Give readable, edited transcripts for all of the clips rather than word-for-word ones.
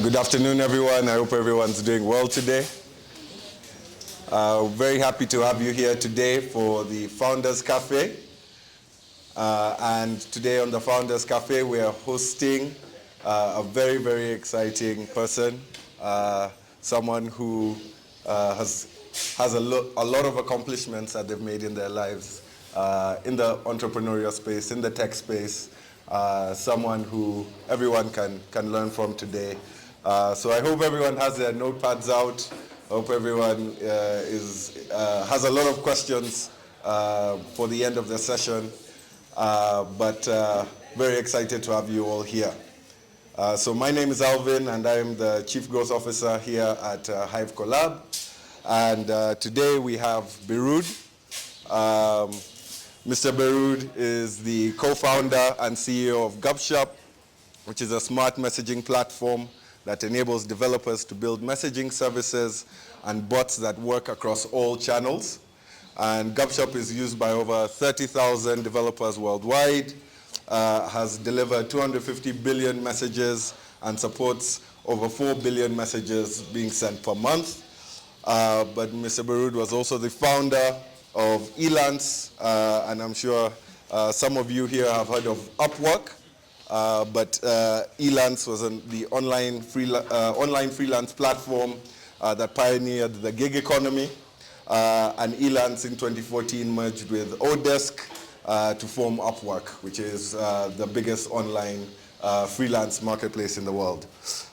Good afternoon, everyone. I hope everyone's doing well today. Very happy to have you here today for the Founders Cafe. And today on the Founders Cafe, we are hosting a very, very exciting person, someone who has a lot of accomplishments that they've made in their lives, in the entrepreneurial space, in the tech space, someone who everyone can learn from today. So I hope everyone has their notepads out. I hope everyone has a lot of questions for the end of the session. But very excited to have you all here. So my name is Alvin, and I am the Chief Growth Officer here at Hive COLAB. And today we have Beerud. Mr. Beerud is the co-founder and CEO of Gupshup, which is a smart messaging platform that enables developers to build messaging services and bots that work across all channels. And Gupshup is used by over 30,000 developers worldwide, has delivered 250 billion messages, and supports over 4 billion messages being sent per month. But Mr. Beerud was also the founder of Elance, and I'm sure some of you here have heard of Upwork. But Elance was the online freelance platform that pioneered the gig economy. And Elance in 2014 merged with Odesk to form Upwork, which is the biggest online freelance marketplace in the world.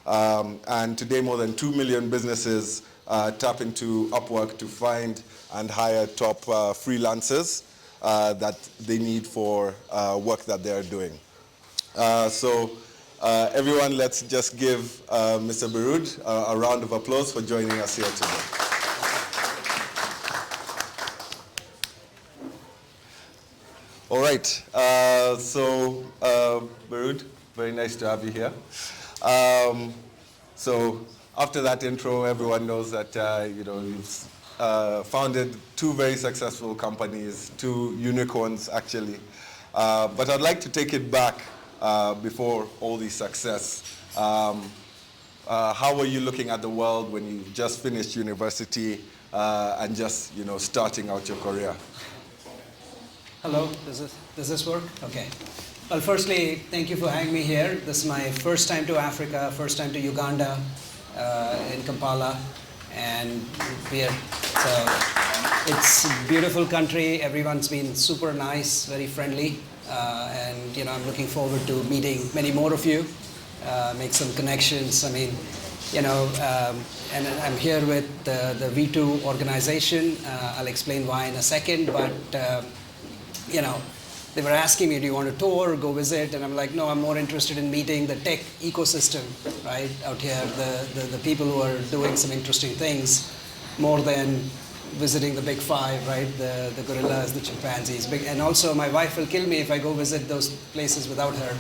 And today more than 2 million businesses tap into Upwork to find and hire top freelancers that they need for work that they're doing. So everyone, let's just give Mr. Beerud a round of applause for joining us here today. All right, so Beerud, very nice to have you here. So after that intro, everyone knows that you've founded 2 very successful companies, 2 unicorns actually. But I'd like to take it back before all the success. How were you looking at the world when you just finished university and just starting out your career? Hello, does this work? Okay. Well, firstly, thank you for having me here. This is my first time to Africa, first time to Uganda, in Kampala, and so it's a beautiful country. Everyone's been super nice, very friendly, and I'm looking forward to meeting many more of you, make some connections. I mean, and I'm here with the V2 organization. I'll explain why in a second, but they were asking me, do you want to tour, go visit? And I'm like, no, I'm more interested in meeting the tech ecosystem, right, out here, the people who are doing some interesting things, more than visiting the big 5, right, the gorillas, the chimpanzees. And also, my wife will kill me if I go visit those places without her.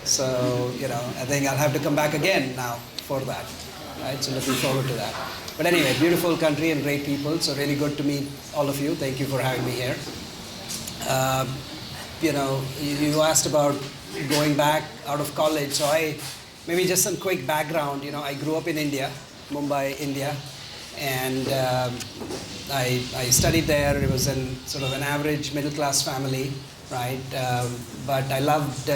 So, I think I'll have to come back again now for that, right? So looking forward to that. But anyway, beautiful country and great people, so really good to meet all of you. Thank you for having me here. You asked about going back out of college, so maybe just some quick background. I grew up in India, Mumbai, India, and I studied there. It was in sort of an average middle-class family, right? But I loved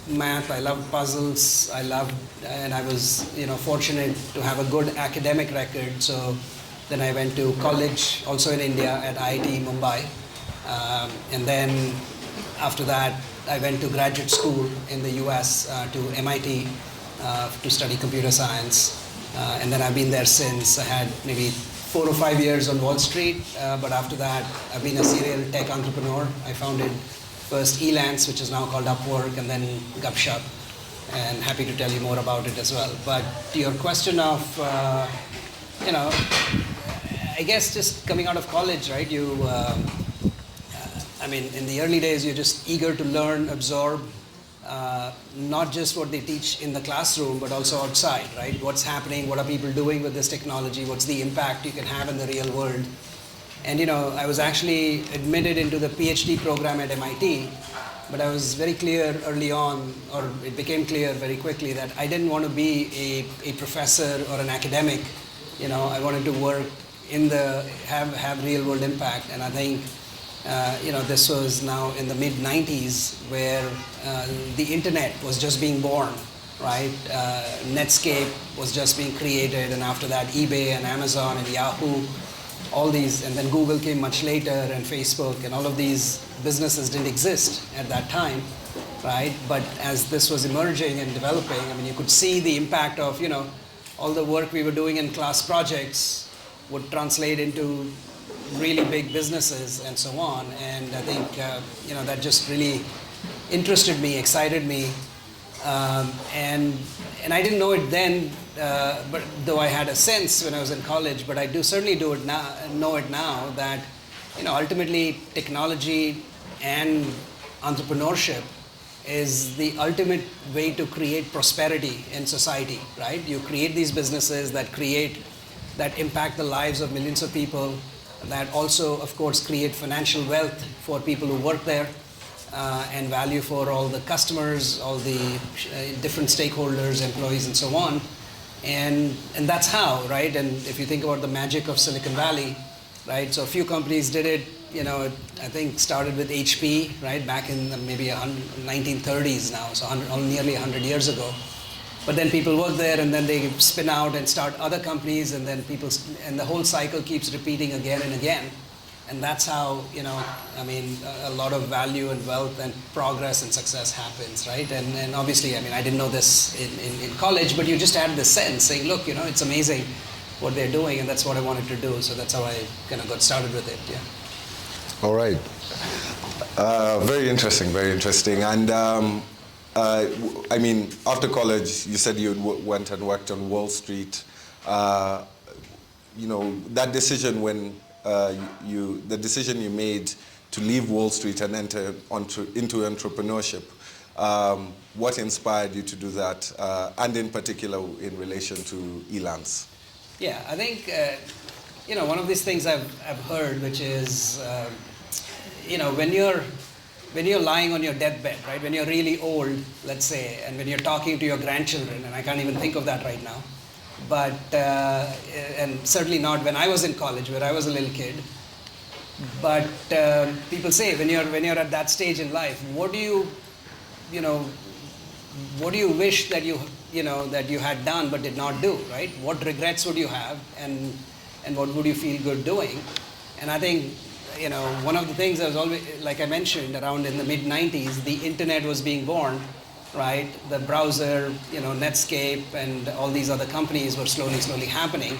math, I loved puzzles, and I was fortunate to have a good academic record. So then I went to college, also in India, at IIT Mumbai. And then after that, I went to graduate school in the US to MIT to study computer science. And then I've been there since. I had maybe 4 or 5 years on Wall Street. But after that, I've been a serial tech entrepreneur. I founded first Elance, which is now called Upwork, and then Gupshup. And happy to tell you more about it as well. But to your question of, I guess just coming out of college, right? In the early days, you're just eager to learn, absorb, not just what they teach in the classroom, but also outside, right? What's happening, what are people doing with this technology, what's the impact you can have in the real world. And I was actually admitted into the PhD program at MIT, but I was very clear early on, or it became clear very quickly, that I didn't want to be a professor or an academic. I wanted to work have real world impact. And I think this was now in the mid 90s, where the internet was just being born, right? Netscape was just being created, and after that eBay and Amazon and Yahoo, all these, and then Google came much later, and Facebook, and all of these businesses didn't exist at that time, right? But as this was emerging and developing, you could see the impact of all the work we were doing in class projects would translate into really big businesses and so on. And I think that just really interested me, excited me, and I didn't know it then, but though I had a sense when I was in college. But I certainly know it now that ultimately technology and entrepreneurship is the ultimate way to create prosperity in society, right? You create these businesses that impact the lives of millions of people, that also, of course, create financial wealth for people who work there, and value for all the customers, all the different stakeholders, employees, and so on. And that's how, right? And if you think about the magic of Silicon Valley, right? So a few companies did it, I think started with HP, right? Back in maybe 1930s now, so nearly 100 years ago. But then people work there, and then they spin out and start other companies, and then and the whole cycle keeps repeating again and again. And that's how, a lot of value and wealth and progress and success happens, right? And obviously, I didn't know this in college, but you just had this sense saying, look, it's amazing what they're doing, and that's what I wanted to do. So that's how I kind of got started with it, yeah. All right. Very interesting, very interesting. And after college, you said you went and worked on Wall Street. That decision when the decision you made to leave Wall Street and enter into entrepreneurship, what inspired you to do that, and in particular in relation to Elance? Yeah, I think one of these things I've heard, which is when you're lying on your deathbed, right? When you're really old, let's say, and when you're talking to your grandchildren, and I can't even think of that right now, but and certainly not when I was in college, where I was a little kid. But people say when you're at that stage in life, what do you wish that you had done but did not do, right? What regrets would you have, and what would you feel good doing? And I think one of the things I was always, like I mentioned, around in the mid 90s, the internet was being born, right? The browser, Netscape, and all these other companies were slowly happening.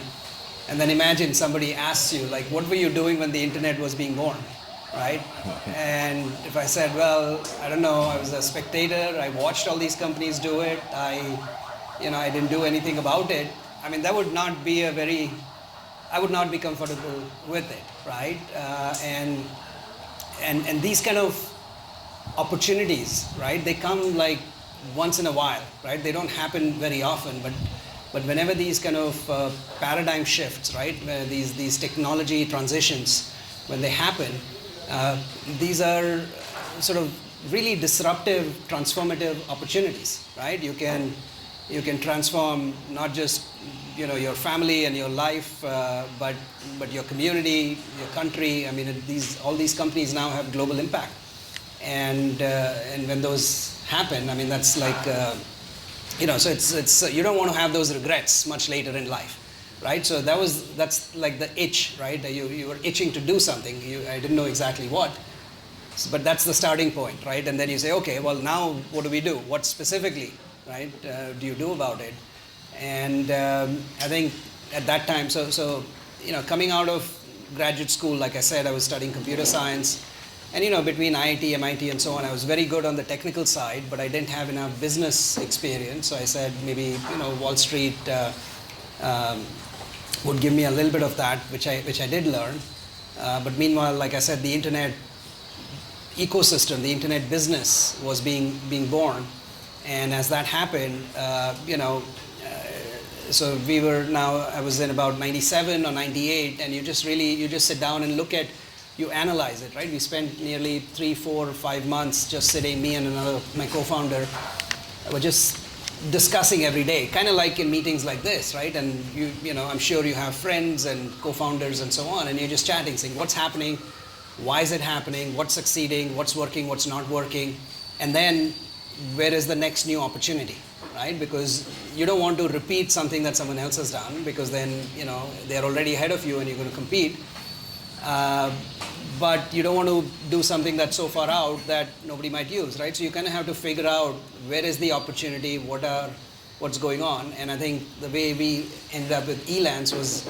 And then imagine somebody asks you, like, what were you doing when the internet was being born, right? And if I said, well, I don't know, I was a spectator, I watched all these companies do it, I didn't do anything about it, that would not be I would not be comfortable with it, right? And these kind of opportunities, right? They come like once in a while, right? They don't happen very often, but whenever these kind of paradigm shifts, right? Where these technology transitions, when they happen, these are sort of really disruptive, transformative opportunities, right? You can transform not just your family and your life, but your community, your country. All these companies now have global impact, and when those happen, that's like so it's you don't want to have those regrets much later in life, right? So that's like the itch, right? You were itching to do something. I didn't know exactly what, but that's the starting point, right? And then you say, okay, well, now what do we do? What specifically, right? Do you do about it? And I think at that time, so coming out of graduate school, like I said, I was studying computer science, and between IIT, MIT, and so on, I was very good on the technical side, but I didn't have enough business experience. So I said maybe Wall Street would give me a little bit of that, which I did learn. But meanwhile, like I said, the internet ecosystem, the internet business was being born, and as that happened, so we were now, I was in about 97 or 98, and you just sit down and look at, you analyze it, right? We spent nearly 3, 4, 5 months just sitting, me and my co-founder, were just discussing every day, kind of like in meetings like this, right? And you know, I'm sure you have friends and co-founders and so on, and you're just chatting, saying what's happening, why is it happening, what's succeeding, what's working, what's not working, and then where is the next new opportunity, right? Because you don't want to repeat something that someone else has done, because then, you know, they're already ahead of you and you're going to compete. But you don't want to do something that's so far out that nobody might use, right? So you kind of have to figure out where is the opportunity, what's going on. And I think the way we ended up with Elance was,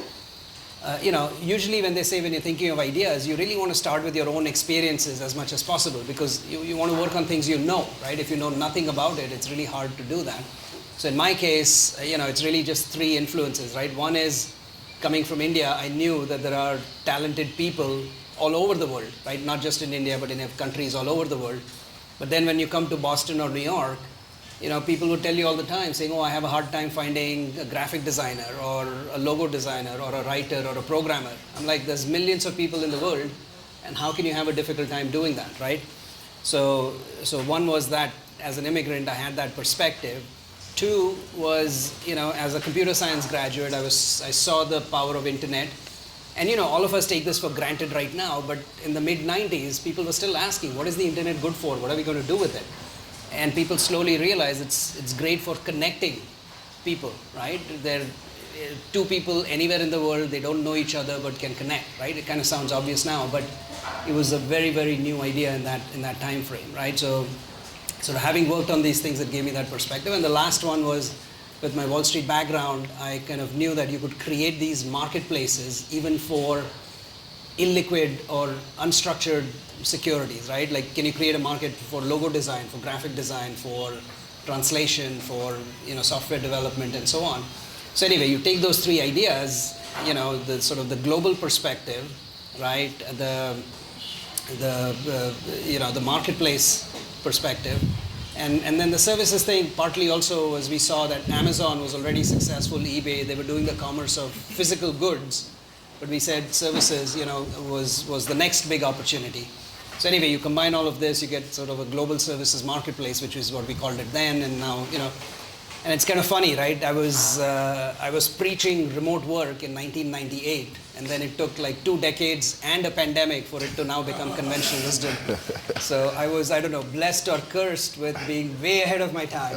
you know, usually when they say when you're thinking of ideas, you really want to start with your own experiences as much as possible, because you want to work on things you know, right? If you know nothing about it, it's really hard to do that. So in my case, you know, it's really just 3 influences, right? One is, coming from India, I knew that there are talented people all over the world, right? Not just in India, but in countries all over the world. But then when you come to Boston or New York, you know, people would tell you all the time, saying, oh, I have a hard time finding a graphic designer or a logo designer or a writer or a programmer. I'm like, there's millions of people in the world, and how can you have a difficult time doing that, right? So one was that as an immigrant, I had that perspective. 2 was, you know, as a computer science graduate, I saw the power of internet. And you know, all of us take this for granted right now, but in the mid-90s, people were still asking, what is the internet good for? What are we going to do with it? And people slowly realized it's great for connecting people, right? There are 2 people anywhere in the world, they don't know each other, but can connect, right? It kind of sounds obvious now, but it was a very, very new idea in that time frame, right? So sort of having worked on these things, it gave me that perspective. And the last one was, with my Wall Street background, I kind of knew that you could create these marketplaces even for illiquid or unstructured securities, right? Like, can you create a market for logo design, for graphic design, for translation, for, you know, software development, and so on. So anyway, you take those 3 ideas, you know, the sort of the global perspective, right? You know, the marketplace perspective. And then the services thing, partly also, as we saw that Amazon was already successful, eBay, they were doing the commerce of physical goods, but we said services, you know, was the next big opportunity. So anyway, you combine all of this, you get sort of a global services marketplace, which is what we called it then, and now, you know, and it's kind of funny, right? I was preaching remote work in 1998, and then it took like 2 decades and a pandemic for it to now become conventional wisdom. So I was, I don't know, blessed or cursed with being way ahead of my time.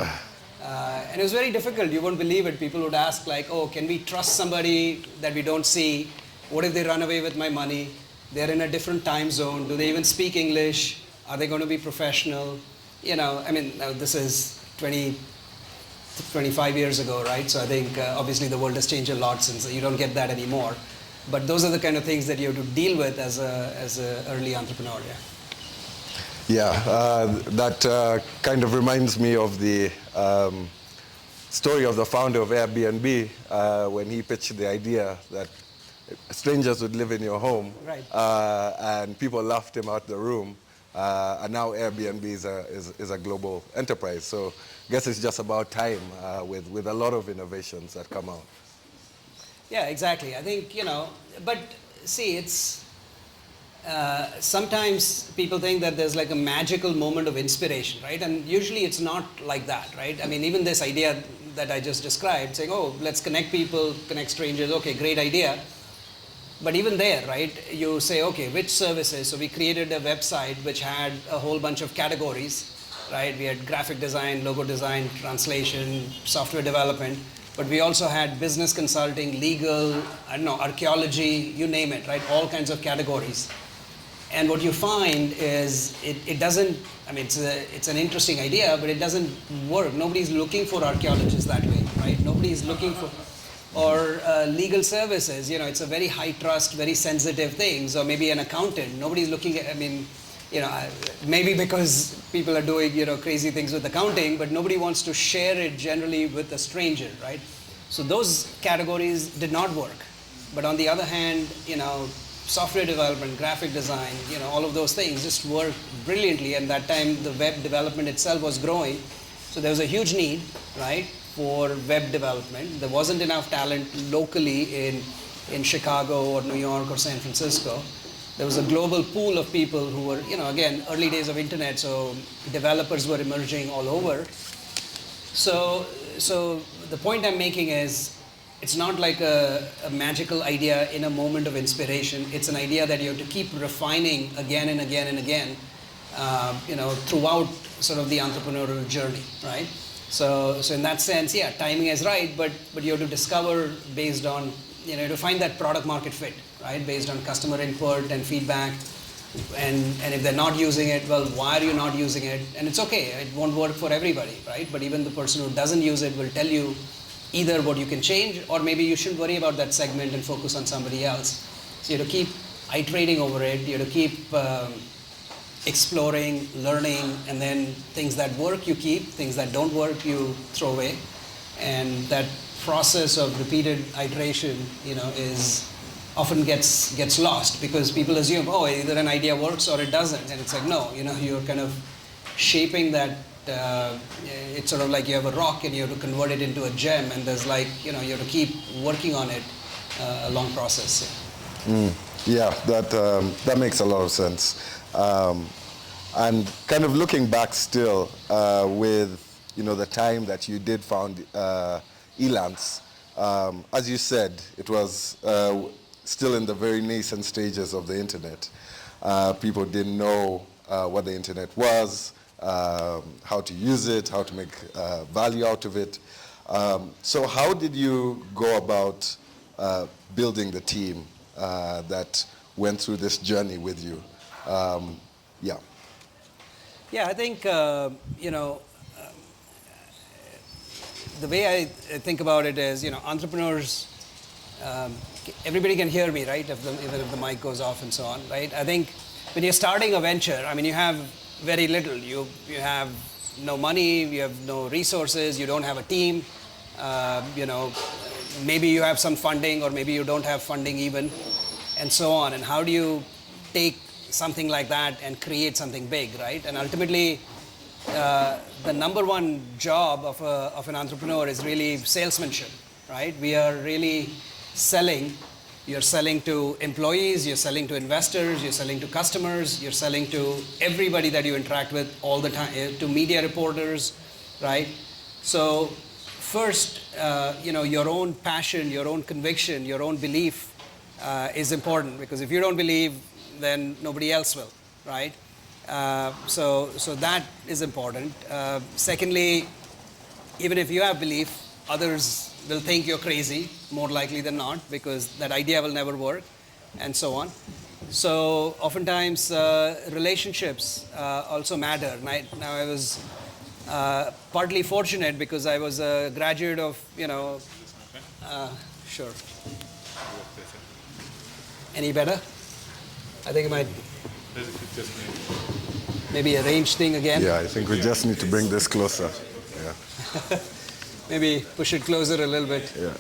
And it was very difficult. You won't believe it. People would ask like, oh, can we trust somebody that we don't see? What if they run away with my money? They're in a different time zone. Do they even speak English? Are they going to be professional? You know, I mean, this is 25 years ago, right? So I think obviously the world has changed a lot since. You don't get that anymore. But those are the kind of things that you have to deal with as a early entrepreneur. That kind of reminds me of the story of the founder of Airbnb when he pitched the idea that strangers would live in your home, right. And people laughed him out the room. And now Airbnb is a global enterprise. So I guess it's just about time with a lot of innovations that come out. Yeah, exactly. I think, you know, but see, it's sometimes people think that there's like a magical moment of inspiration, right? And usually it's not like that, right? I mean, even this idea that I just described, saying, oh, let's connect people, connect strangers, okay, great idea. But even there, right, you say, okay, which services? So we created a website which had a whole bunch of categories, right? We had graphic design, logo design, translation, software development, but we also had business consulting, legal, I don't know, archaeology, you name it, right? All kinds of categories. And what you find is it doesn't, I mean, it's an interesting idea, but it doesn't work. Nobody's looking for archaeologists that way, right? Nobody's looking for, or legal services, you know, it's a very high trust, very sensitive things, or maybe an accountant. Nobody's looking at, I mean, you know, maybe because people are doing, you know, crazy things with accounting, but nobody wants to share it generally with a stranger, right? So those categories did not work. But on the other hand, you know, software development, graphic design, you know, all of those things just worked brilliantly. And that time the web development itself was growing. So there was a huge need, right, for web development. There wasn't enough talent locally in Chicago or New York or San Francisco. There was a global pool of people who were, again, early days of internet, so developers were emerging all over. So the point I'm making is, it's not like a magical idea in a moment of inspiration. It's an idea that you have to keep refining again and again and again, throughout sort of the entrepreneurial journey, right? So in that sense, yeah, timing is right, but you have to discover based on, to find that product market fit, right? Based on customer input and feedback. And if they're not using it, well, why are you not using it? And it's okay, it won't work for everybody, right? But even the person who doesn't use it will tell you either what you can change, or maybe you shouldn't worry about that segment and focus on somebody else. So you have to keep iterating over it, you have to keep exploring, learning, and then things that work you keep, things that don't work you throw away. And that process of repeated iteration, is often gets lost, because people assume, oh, either an idea works or it doesn't. And it's like, no, you're kind of shaping that. It's sort of like you have a rock and you have to convert it into a gem, and there's like, you have to keep working on it, a long process. Yeah, that makes a lot of sense. And kind of looking back still with, the time that you did found Elance, as you said, it was still in the very nascent stages of the internet. People didn't know what the internet was, how to use it, how to make value out of it. So how did you go about building the team that went through this journey with you? Yeah, I think, the way I think about it is, entrepreneurs, everybody can hear me, right? Even if the mic goes off and so on, right? I think when you're starting a venture, you have very little. You have no money, you have no resources, you don't have a team. Maybe you have some funding, or maybe you don't have funding even, and so on. And how do you take something like that and create something big, right? And ultimately, the number one job of an entrepreneur is really salesmanship, right? We are really selling. You're selling to employees, you're selling to investors, you're selling to customers, you're selling to everybody that you interact with all the time, to media reporters, right? So first, your own passion, your own conviction, your own belief is important, because if you don't believe, then nobody else will, right? So that is important. Secondly, even if you have belief, others will think you're crazy, more likely than not, because that idea will never work, and so on. So oftentimes, relationships also matter. Now I was partly fortunate because I was a graduate of, sure. Any better? I think it might maybe a range thing again. Yeah, I think we just need to bring this closer. Yeah. Maybe push it closer a little bit. Yeah.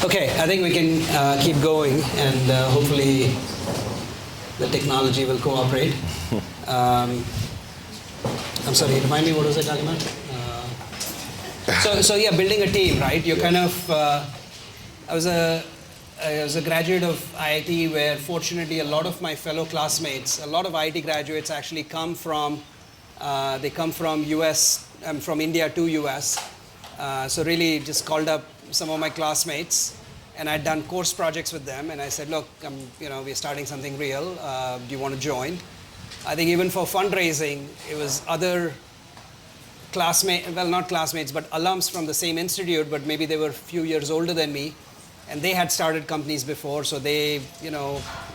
Okay, I think we can keep going, and hopefully the technology will cooperate. I'm sorry, remind me, what was I talking about? So yeah, building a team, right? You're kind of, I was a graduate of IIT, where fortunately a lot of my fellow classmates, a lot of IIT graduates actually come from US, from India to US. So really just called up some of my classmates, and I'd done course projects with them, and I said, look, we're starting something real. Do you want to join? I think even for fundraising, it was other classmates, well, not classmates, but alums from the same institute, but maybe they were a few years older than me, and they had started companies before, so they,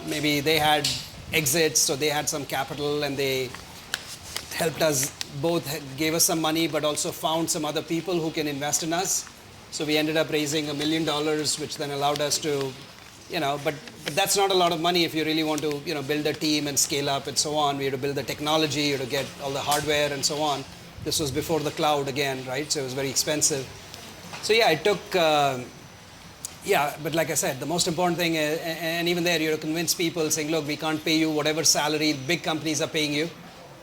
maybe they had exits, so they had some capital, and they helped us, both gave us some money, but also found some other people who can invest in us. So we ended up raising $1 million, which then allowed us to, but that's not a lot of money if you really want to, build a team and scale up and so on. We had to build the technology, you had to get all the hardware and so on. This was before the cloud again, right? So it was very expensive. So yeah, it took, but like I said, the most important thing is, and even there, you have to convince people saying, look, we can't pay you whatever salary big companies are paying you,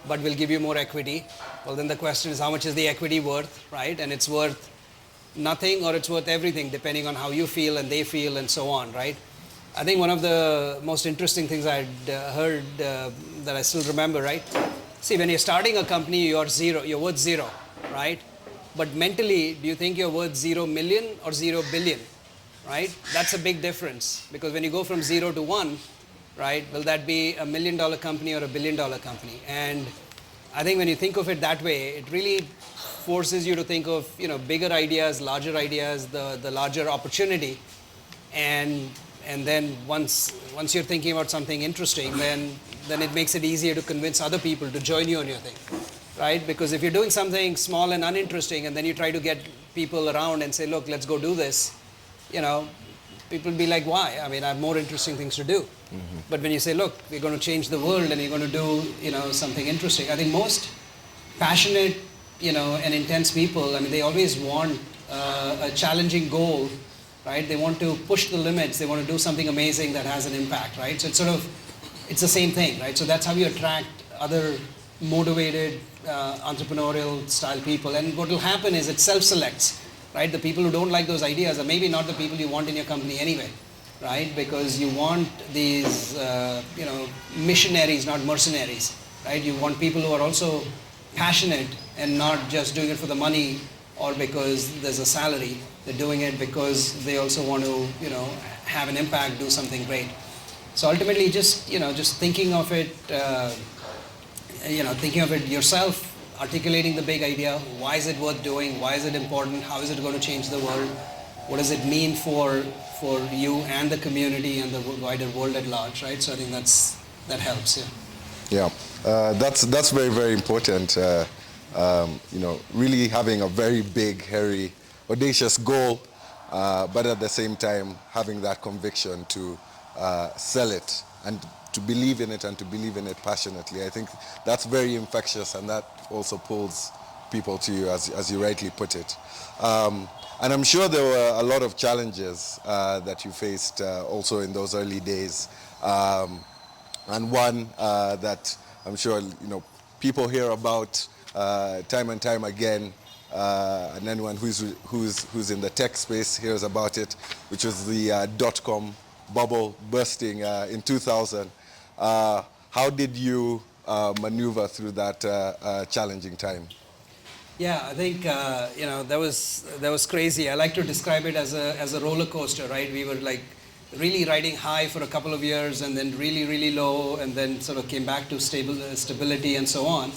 but we'll give you more equity. Well, then the question is, how much is the equity worth, right? And it's worth nothing or it's worth everything, depending on how you feel and they feel and so on, right? I think one of the most interesting things I'd heard that I still remember, right? See, when you're starting a company, you're worth zero, right? But mentally, do you think you're worth 0 million or 0 billion, right? That's a big difference, because when you go from 0 to 1, right, will that be $1 million company or $1 billion company? And I think when you think of it that way, it really forces you to think of, you know, bigger ideas, the larger opportunity, and then once you're thinking about something interesting, then it makes it easier to convince other people to join you on your thing, right? Because if you're doing something small and uninteresting, and then you try to get people around and say, look, let's go do this, you know, people will be like, why? I mean, I have more interesting things to do. Mm-hmm. But when you say, look, we're going to change the world and you're going to do, you know, something interesting, I think most passionate, you know, and intense people, I mean, they always want a challenging goal, right? They want to push the limits. They want to do something amazing that has an impact, right? So it's the same thing, right? So that's how you attract other motivated, entrepreneurial style people. And what will happen is it self-selects, right? The people who don't like those ideas are maybe not the people you want in your company anyway, right? Because you want these, you know, missionaries, not mercenaries, right? You want people who are also passionate and not just doing it for the money or because there's a salary. They're doing it because they also want to, you know, have an impact, do something great. So ultimately, just thinking of it, thinking of it yourself, articulating the big idea. Why is it worth doing? Why is it important? How is it going to change the world? What does it mean for you and the community and the wider world at large, right? So I think that helps. Yeah, that's very, very important. Really having a very big, hairy, audacious goal, but at the same time having that conviction to sell it and to believe in it and to believe in it passionately. I think that's very infectious, and that also pulls people to you, as you rightly put it. And I'm sure there were a lot of challenges that you faced also in those early days. And one that I'm sure people hear about time and time again, and anyone who's in the tech space hears about it, which was the dot-com bubble bursting in 2000. How did you maneuver through that challenging time? Yeah, I think that was crazy. I like to describe it as a roller coaster, right? We were like really riding high for a couple of years, and then really, really low, and then sort of came back to stability and so on.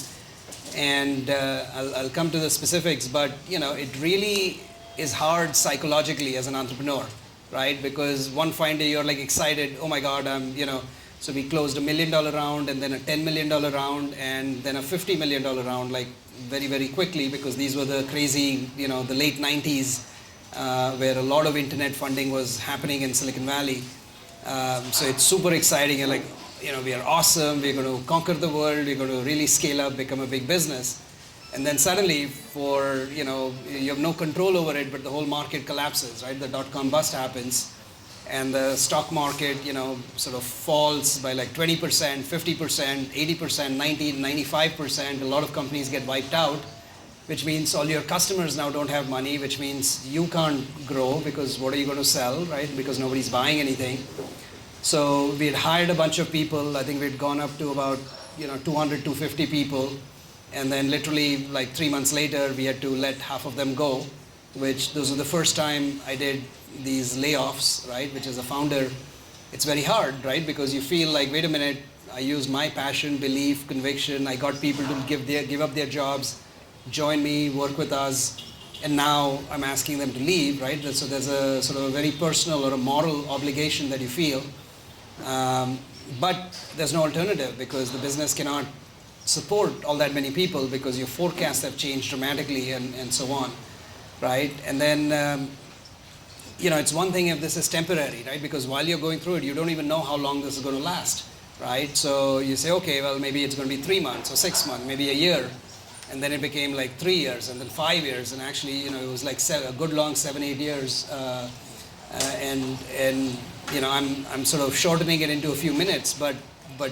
And I'll come to the specifics, but it really is hard psychologically as an entrepreneur, right? Because one fine day you're like excited, oh my God, so we closed $1 million round, and then a $10 million round, and then a $50 million round, like very, very quickly, because these were the crazy, the late 90s, where a lot of internet funding was happening in Silicon Valley. So it's super exciting, and like, we are awesome, we're going to conquer the world, we're going to really scale up, become a big business. And then suddenly, you have no control over it, but the whole market collapses, right? The dot-com bust happens, and the stock market, sort of falls by like 20%, 50%, 80%, 90%, 95%. A lot of companies get wiped out, which means all your customers now don't have money, which means you can't grow, because what are you going to sell, right? Because nobody's buying anything. So we had hired a bunch of people. I think we'd gone up to about 200, 250 people. And then literally like 3 months later, we had to let half of them go, which those were the first time I did these layoffs, right? Which as a founder, it's very hard, right? Because you feel like, wait a minute, I used my passion, belief, conviction. I got people to give up their jobs, join me, work with us. And now I'm asking them to leave, right? So there's a sort of a very personal or a moral obligation that you feel. But there's no alternative, because the business cannot support all that many people, because your forecasts have changed dramatically and so on, right? And then, it's one thing if this is temporary, right? Because while you're going through it, you don't even know how long this is going to last, right? So you say, okay, well, maybe it's going to be 3 months or 6 months, maybe a year. and then it became like 3 years, and then 5 years, and actually, you know, it was like a good long 7-8 years, and you know, I'm sort of shortening it into a few minutes, but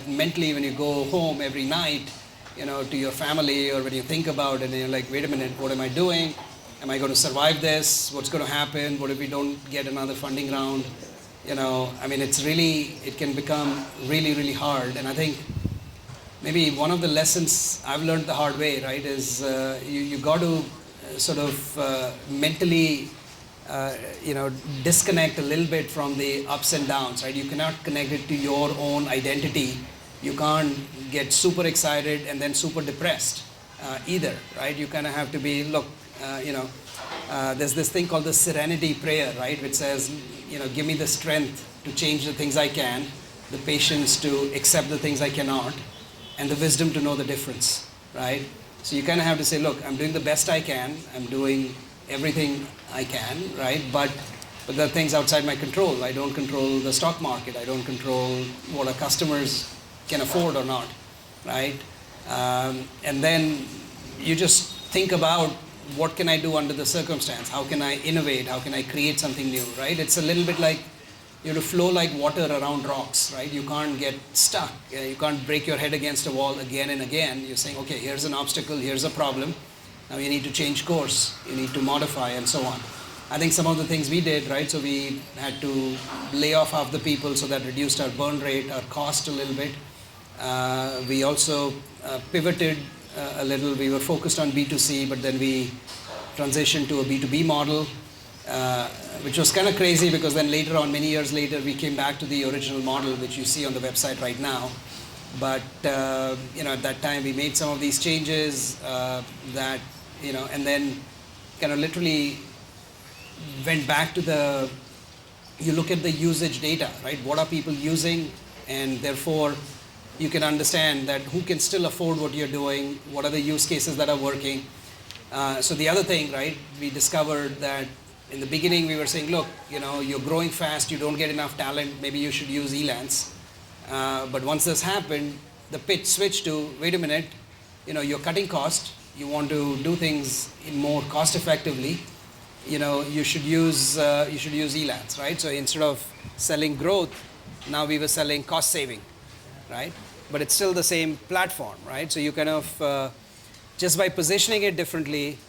mentally, when you go home every night, you know, to your family, or when you think about it, and you're like, wait a minute, what am I doing? Am I going to survive this? What's going to happen? What if we don't get another funding round? You know, I mean, it can become really, really hard. And I think maybe one of the lessons I've learned the hard way, right, is you got to sort of mentally, you know, disconnect a little bit from the ups and downs, right? You cannot connect it to your own identity. You can't get super excited and then super depressed either, right? You kind of have to be, look, you know, there's this thing called the serenity prayer, right, which says, you know, give me the strength to change the things I can, the patience to accept the things I cannot, and the wisdom to know the difference, right? So you kind of have to say, look, I'm doing the best I can, I'm doing everything I can, right? But there are things outside my control. I don't control the stock market. I don't control what our customers can afford or not, right? And then you just think about, what can I do under the circumstance? How can I innovate? How can I create something new, right? It's a little bit like you have to flow like water around rocks, right? You can't get stuck. You can't break your head against a wall again and again. You're saying, okay, here's an obstacle, here's a problem. Now you need to change course, you need to modify, and so on. I think some of the things we did, right? So we had to lay off half the people, so that reduced our burn rate, our cost a little bit. We also pivoted a little. We were focused on B2C, but then we transitioned to a B2B model, which was kind of crazy, because then later on, many years later, we came back to the original model, which you see on the website right now. But you know, at that time, we made some of these changes that, you know, and then kind of literally went back to you look at the usage data, right? What are people using? And therefore, you can understand that who can still afford what you're doing, what are the use cases that are working. So the other thing, right, we discovered that in the beginning we were saying, look, you know, you're growing fast, you don't get enough talent, maybe you should use Elance. But once this happened, the pitch switched to, wait a minute, you know, you're cutting cost, you want to do things in more cost effectively, you know, you should use Elance, right? So instead of selling growth, now we were selling cost saving, right? But it's still the same platform, right? So you kind of, just by positioning it differently,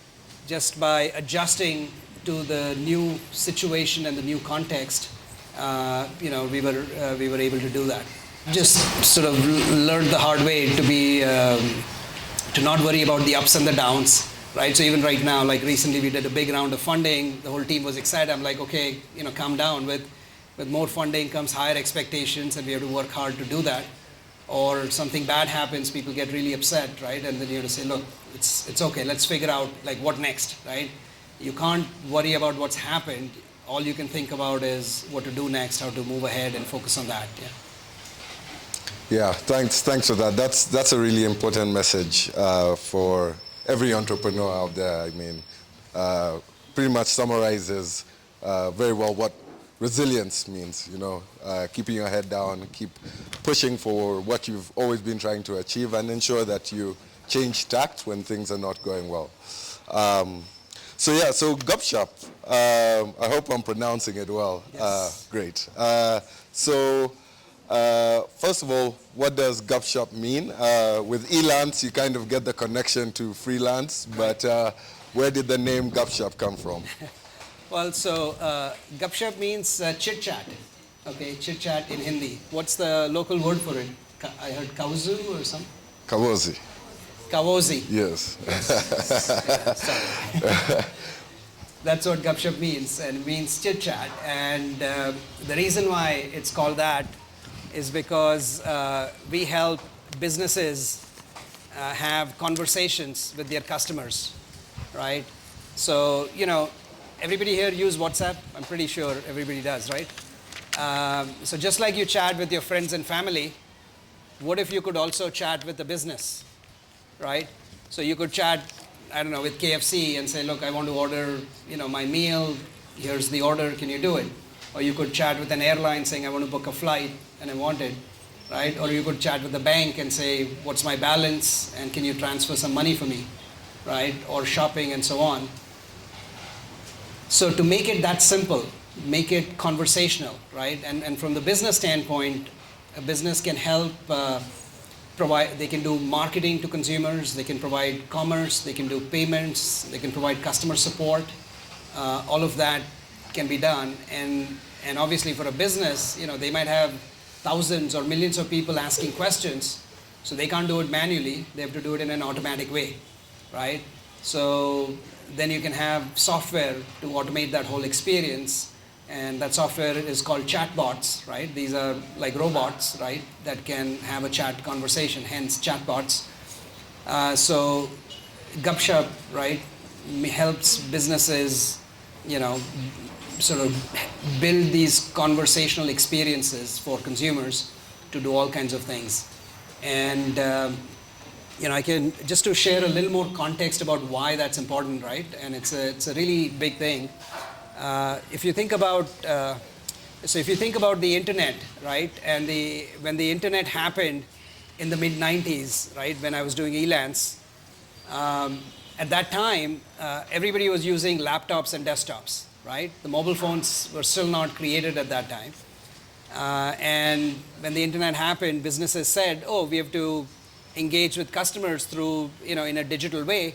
just by adjusting to the new situation and the new context, you know, we were able to do that. Just sort of learned the hard way to be, to not worry about the ups and the downs, right? So even right now, like recently we did a big round of funding, the whole team was excited. I'm like, okay, you know, calm down. With more funding comes higher expectations, and we have to work hard to do that. Or something bad happens, people get really upset, right? And then you have to say, look, it's okay, let's figure out like what next, right? You can't worry about what's happened. All you can think about is what to do next, how to move ahead and focus on that. Yeah, thanks for that. That's a really important message for every entrepreneur out there. I mean, pretty much summarizes very well what resilience means, you know, keeping your head down, keep pushing for what you've always been trying to achieve, and ensure that you change tact when things are not going well. So Gupshup, I hope I'm pronouncing it well. Yes. Great. So first of all, what does Gupshup mean? With Elance, you kind of get the connection to freelance, but where did the name Gupshup come from? Well, so Gupshup means chit-chat, okay, chit-chat in Hindi. What's the local word for it? I heard kauzu or something? Kawozi. Kawozi. Yes. Sorry. That's what Gupshup means, and it means chit-chat. And the reason why it's called that is because we help businesses have conversations with their customers, right? So, you know, everybody here use WhatsApp? I'm pretty sure everybody does, right? So just like you chat with your friends and family, what if you could also chat with the business, right? So you could chat, I don't know, with KFC and say, look, I want to order, you know, my meal. Here's the order. Can you do it? Or you could chat with an airline saying, I want to book a flight and I want it, right? Or you could chat with the bank and say, what's my balance and can you transfer some money for me, right, or shopping and so on. So to make it that simple, make it conversational, right? And from the business standpoint, a business can help provide, they can do marketing to consumers, they can provide commerce, they can do payments, they can provide customer support. All of that can be done. And obviously for a business, they might have thousands or millions of people asking questions, so they can't do it manually, they have to do it in an automatic way, right? So then you can have software to automate that whole experience, and that software is called chatbots, right? These are like robots, right, that can have a chat conversation, hence chatbots. So Gupshup, right, helps businesses, sort of build these conversational experiences for consumers to do all kinds of things. And I can, just to share a little more context about why that's important, right? And it's a really big thing. If you think about the internet, right, and when the internet happened in the mid 90s, right, when I was doing Elance, at that time, everybody was using laptops and desktops, right? The mobile phones were still not created at that time. And when the internet happened, businesses said, oh, we have to engage with customers through, in a digital way.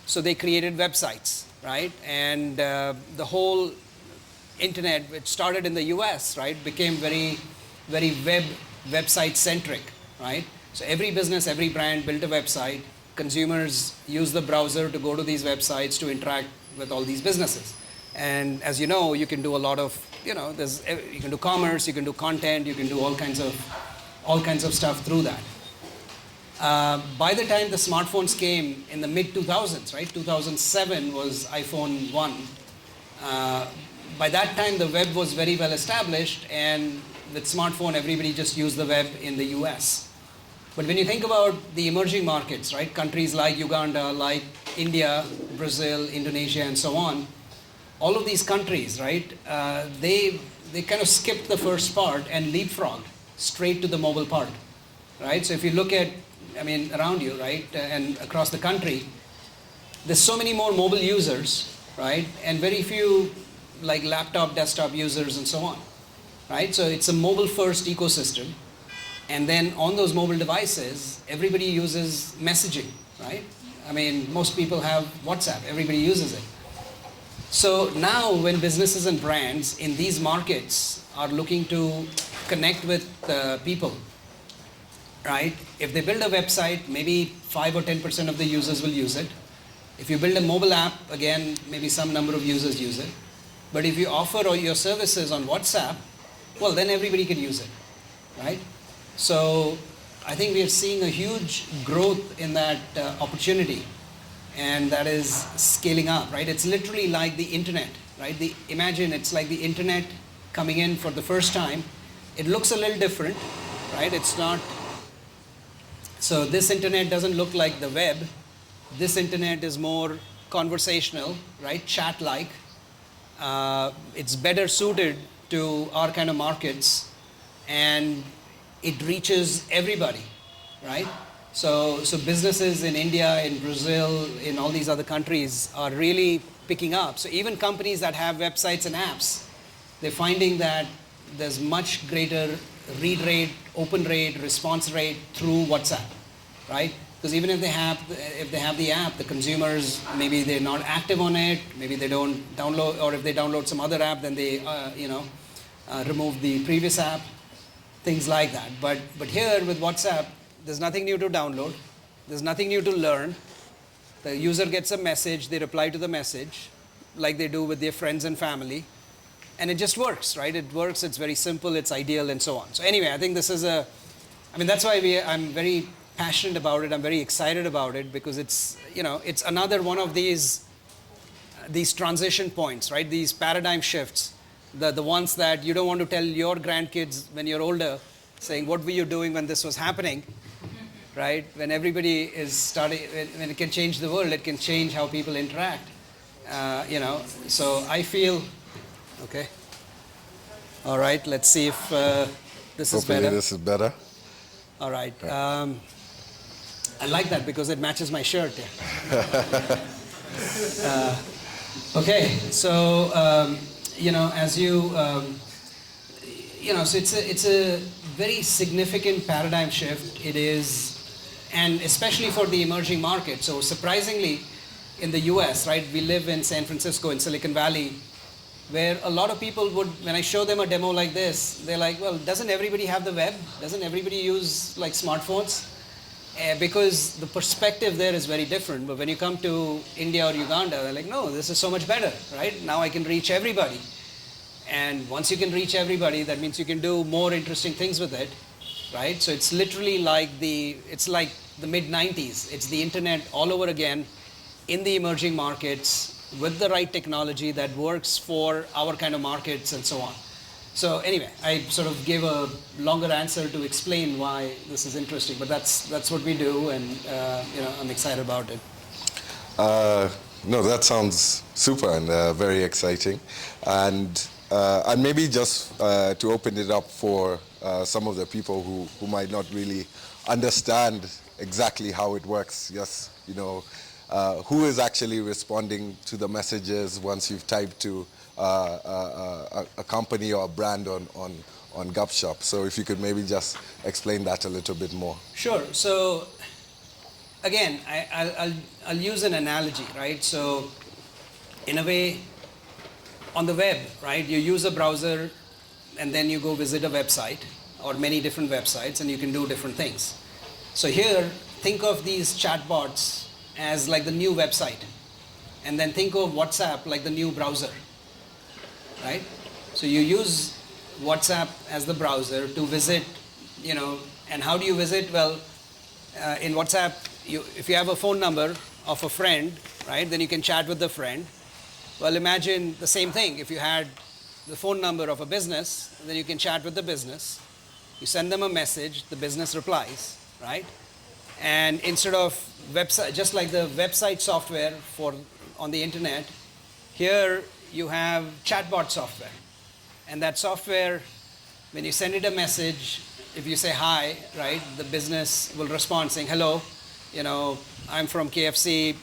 So they created websites, right? And the whole internet, which started in the US, right, became very, very website centric, right? So every business, every brand built a website. Consumers use the browser to go to these websites to interact with all these businesses. And as you know, you can do a lot of, you can do commerce, you can do content, you can do all kinds of stuff through that. By the time the smartphones came in the mid 2000s, right? 2007 was iPhone 1. By that time, the web was very well established, and with smartphone, everybody just used the web in the US. But when you think about the emerging markets, right? Countries like Uganda, like India, Brazil, Indonesia, and so on, all of these countries, right, they kind of skipped the first part and leapfrogged straight to the mobile part, right? So if you look at, around you, right, and across the country, there's so many more mobile users, right, and very few like laptop, desktop users and so on, right? So it's a mobile-first ecosystem, and then on those mobile devices, everybody uses messaging, right? Most people have WhatsApp, everybody uses it. So now when businesses and brands in these markets are looking to connect with people, right? If they build a website, maybe 5 or 10% of the users will use it. If you build a mobile app, again, maybe some number of users use it. But if you offer all your services on WhatsApp, well, then everybody can use it, right? So I think we are seeing a huge growth in that opportunity. And that is scaling up, right? It's literally like the internet, right? Imagine it's like the internet coming in for the first time. It looks a little different, right? It's not, so this internet doesn't look like the web. This internet is more conversational, right? Chat-like. It's better suited to our kind of markets, and it reaches everybody, right? So businesses in India, in Brazil, in all these other countries are really picking up. So even companies that have websites and apps, they're finding that there's much greater read rate, open rate, response rate through WhatsApp, right? Because even if they have the app, the consumers, maybe they're not active on it, maybe they don't download, or if they download some other app, then they remove the previous app, things like that. But here with WhatsApp, there's nothing new to download. There's nothing new to learn. The user gets a message, they reply to the message like they do with their friends and family. And it just works, right? It works, it's very simple, it's ideal, and so on. So anyway, I think this is that's why I'm very passionate about it. I'm very excited about it because it's another one of these transition points, right? These paradigm shifts, the ones that you don't want to tell your grandkids when you're older, saying, what were you doing when this was happening? Right? When everybody is starting, when it can change the world, it can change how people interact. So I feel, okay. All right, let's see if this is better. Hopefully this is better. All right. I like that because it matches my shirt. Okay, so as so it's a very significant paradigm shift. It is, and especially for the emerging market. So surprisingly, in the U.S., right, we live in San Francisco, in Silicon Valley, where a lot of people would, when I show them a demo like this, they're like, well, doesn't everybody have the web? Doesn't everybody use like smartphones? Because the perspective there is very different. But when you come to India or Uganda, they're like, no, this is so much better, right? Now I can reach everybody. And once you can reach everybody, that means you can do more interesting things with it, right? So it's literally like the mid-90s. It's the internet all over again in the emerging markets with the right technology that works for our kind of markets and so on. So anyway, I sort of gave a longer answer to explain why this is interesting, but that's what we do, and I'm excited about it. No, that sounds super and very exciting. And maybe just to open it up for some of the people who might not really understand exactly how it works. Yes, who is actually responding to the messages once you've typed to a company or a brand on Gupshup. So if you could maybe just explain that a little bit more. Sure. So again, I'll use an analogy, right? So in a way, on the web, right, you use a browser and then you go visit a website or many different websites and you can do different things. So here, think of these chatbots as like the new website, and then think of WhatsApp like the new browser, right? So you use WhatsApp as the browser to visit, and how do you visit? Well, in WhatsApp, if you have a phone number of a friend, right, then you can chat with the friend. Well, imagine the same thing. If you had the phone number of a business, then you can chat with the business. You send them a message, the business replies, right? And instead of website, just like the website software on the internet, here you have chatbot software. And that software, when you send it a message, if you say hi, right, the business will respond saying, hello, I'm from KFC,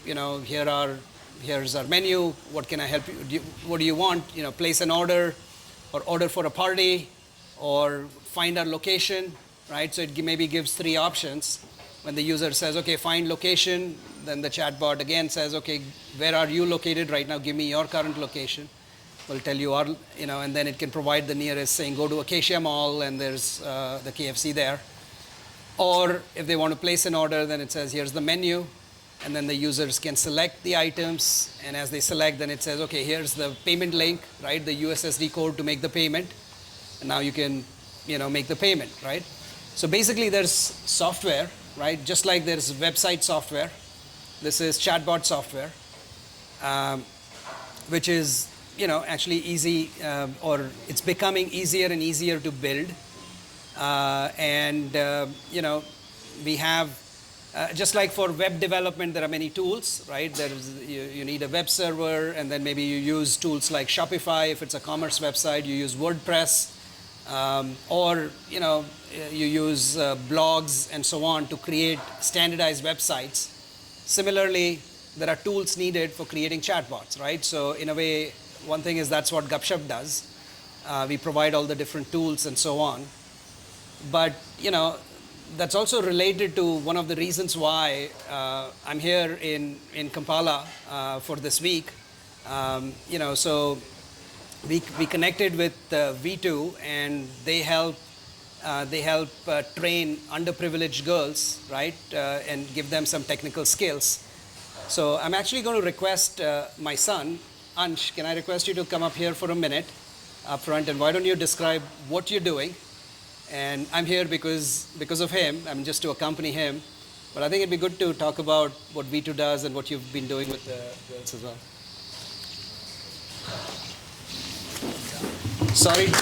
here's our menu, what can I help you, what do you want, place an order, or order for a party, or find our location, right? So it maybe gives 3 options. When the user says, okay, find location, then the chatbot again says, okay, where are you located right now? Give me your current location. We'll tell you our, and then it can provide the nearest, saying, go to Acacia Mall, and there's the KFC there. Or if they want to place an order, then it says, here's the menu, and then the users can select the items, and as they select, then it says, okay, here's the payment link, right, the USSD code to make the payment, and now you can, make the payment, right? So basically, there's software, right, just like there's website software. This is chatbot software, which is, actually easy, or it's becoming easier and easier to build. We have, just like for web development, there are many tools, right? You need a web server, and then maybe you use tools like Shopify. If it's a commerce website, you use WordPress, or you use blogs and so on to create standardized websites. Similarly, there are tools needed for creating chatbots, right? So in a way, one thing is that's what Gupshup does. We provide all the different tools and so on. But, that's also related to one of the reasons why I'm here in Kampala for this week. So we connected with V2, and they help train underprivileged girls, right, and give them some technical skills. So I'm actually going to request my son, Ansh, can I request you to come up here for a minute up front, and why don't you describe what you're doing? And I'm here because of him. I'm just to accompany him. But I think it'd be good to talk about what V2 does and what you've been doing with the girls as well. Sorry.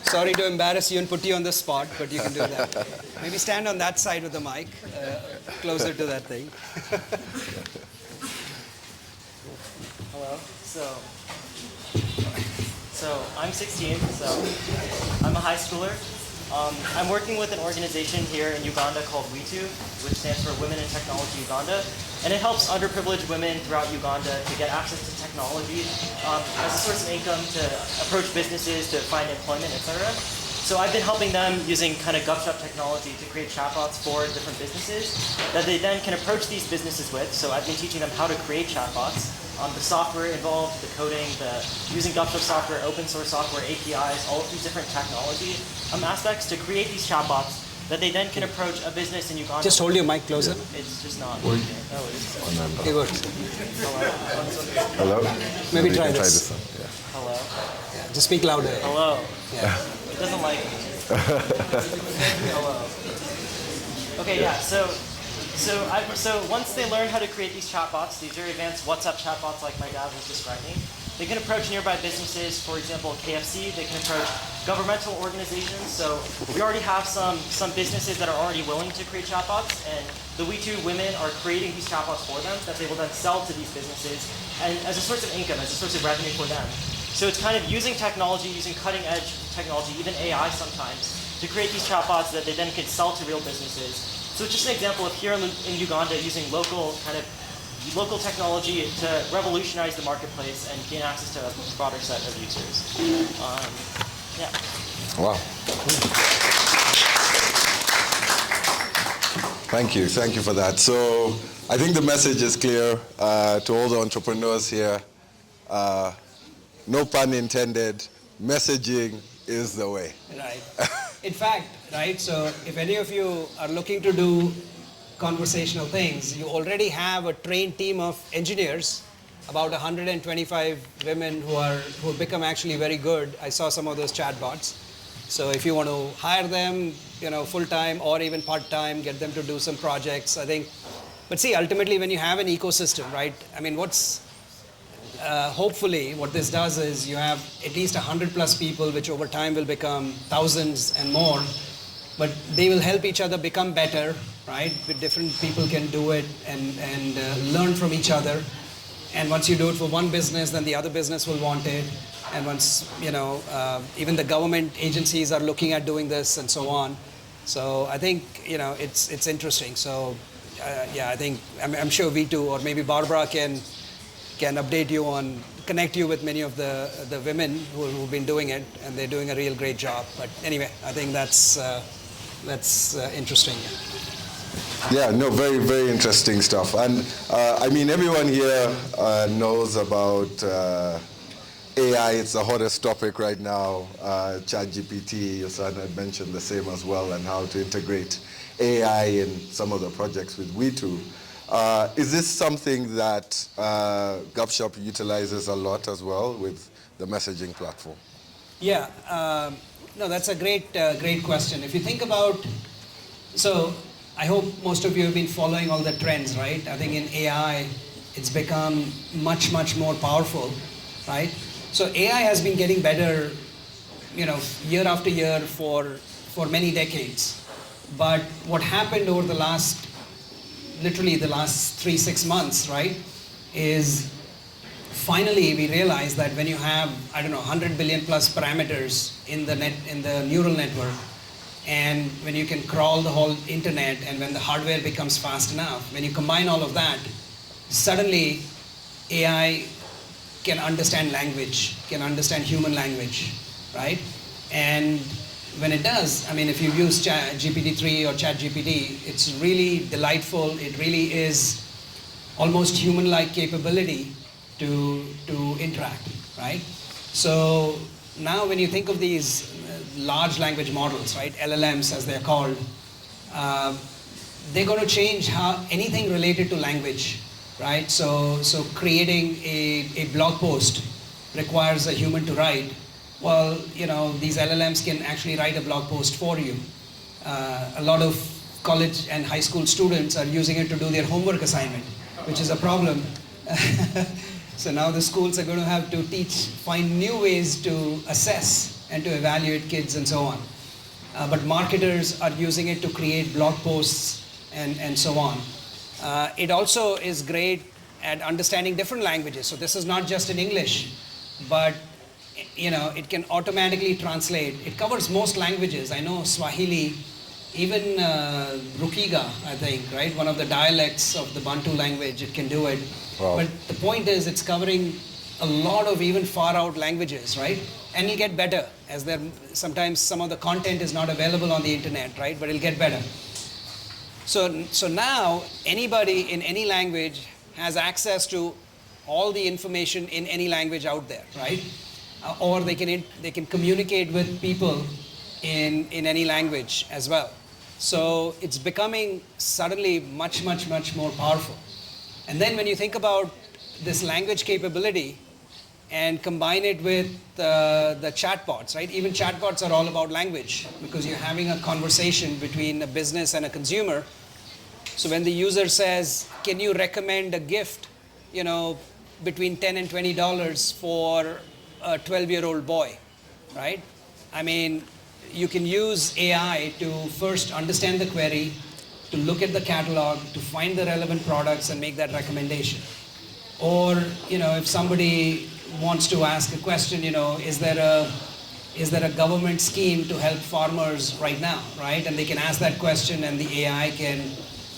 Sorry to embarrass you and put you on the spot, but you can do that. Maybe stand on that side with the mic, closer to that thing. Hello. So I'm 16, so I'm a high schooler. I'm working with an organization here in Uganda called WeToo, which stands for Women in Technology Uganda. And it helps underprivileged women throughout Uganda to get access to technology as a source of income, to approach businesses, to find employment, etc. So I've been helping them using kind of Gupshup technology to create chatbots for different businesses that they then can approach these businesses with. So I've been teaching them how to create chatbots, the software involved, the coding, using Gupshup software, open source software, APIs, all of these different technology aspects to create these chatbots that they then can approach a business in Uganda. Just hold your mic closer. It's just not working. Oh, it is. It works. Hello? Maybe We try can this. one. Yeah. Hello? Yeah, just speak louder. Hello? Yeah. It doesn't like me. Hello. Okay, yeah, so once they learn how to create these chatbots, these very advanced WhatsApp chatbots like my dad was describing, they can approach nearby businesses, for example, KFC. They can approach governmental organizations. So we already have some businesses that are already willing to create chatbots, and the WeToo women are creating these chatbots for them that they will then sell to these businesses and as a source of income, as a source of revenue for them. So it's kind of using technology, using cutting edge technology, even AI sometimes, to create these chatbots that they then can sell to real businesses. So it's just an example of here in Uganda using local technology to revolutionize the marketplace and gain access to a broader set of users. Yeah. Wow. Thank you for that. So I think the message is clear to all the entrepreneurs here. No pun intended, messaging is the way. Right. In fact, right, so if any of you are looking to do conversational things, you already have a trained team of engineers, about 125 women who have become actually very good. I saw some of those chatbots. So if you want to hire them, full-time or even part-time, get them to do some projects, I think. But see, ultimately, when you have an ecosystem, right, I mean, hopefully what this does is you have at least 100 plus people, which over time will become thousands and more, but they will help each other become better, right? With different people can do it and learn from each other. And once you do it for one business, then the other business will want it. And once, even the government agencies are looking at doing this and so on. So I think, it's interesting. So I think, I'm sure V2 or maybe Barbara can update you connect you with many of the women who've been doing it, and they're doing a real great job. But anyway, I think that's interesting. Yeah, no, very, very interesting stuff. And I mean, everyone here knows about AI. It's the hottest topic right now. ChatGPT, your son had mentioned the same as well, and how to integrate AI in some of the projects with WeToo. Is this something that Gupshup utilizes a lot as well with the messaging platform? Yeah, no, that's a great question. If you think about, so I hope most of you have been following all the trends, right? I think in AI, it's become much, much more powerful, right? So AI has been getting better, year after year for many decades. But what happened over literally the last 3-6 months, right, is finally we realized that when you have, 100 billion plus parameters in the neural network, and when you can crawl the whole internet, and when the hardware becomes fast enough, when you combine all of that, suddenly AI can understand language, can understand human language, right? And when it does, I mean, if you use GPT-3 or ChatGPT, it's really delightful. It really is almost human-like capability to interact, right? So now when you think of these large language models, right, LLMs as they're called, they're going to change how anything related to language, right? So creating a blog post requires a human to write. Well, these LLMs can actually write a blog post for you. A lot of college and high school students are using it to do their homework assignment, which is a problem. So now the schools are going to have to find new ways to assess and to evaluate kids and so on. But marketers are using it to create blog posts and so on. It also is great at understanding different languages. So this is not just in English, but it can automatically translate. It covers most languages. I know Swahili, even Rukiga, I think, right? One of the dialects of the Bantu language, it can do it. Wow. But the point is, it's covering a lot of even far out languages, right? And it'll get better as sometimes some of the content is not available on the internet, right? But it'll get better. So now anybody in any language has access to all the information in any language out there, right? Or they can communicate with people in any language as well. So it's becoming suddenly much, much, much more powerful. And then when you think about this language capability and combine it with the chatbots, right? Even chatbots are all about language because you're having a conversation between a business and a consumer. So when the user says, can you recommend a gift, between $10 and $20 for a 12-year-old boy, right? I mean, you can use AI to first understand the query, to look at the catalog, to find the relevant products and make that recommendation. Or, if somebody wants to ask a question, is there a government scheme to help farmers right now, right? And they can ask that question and the AI can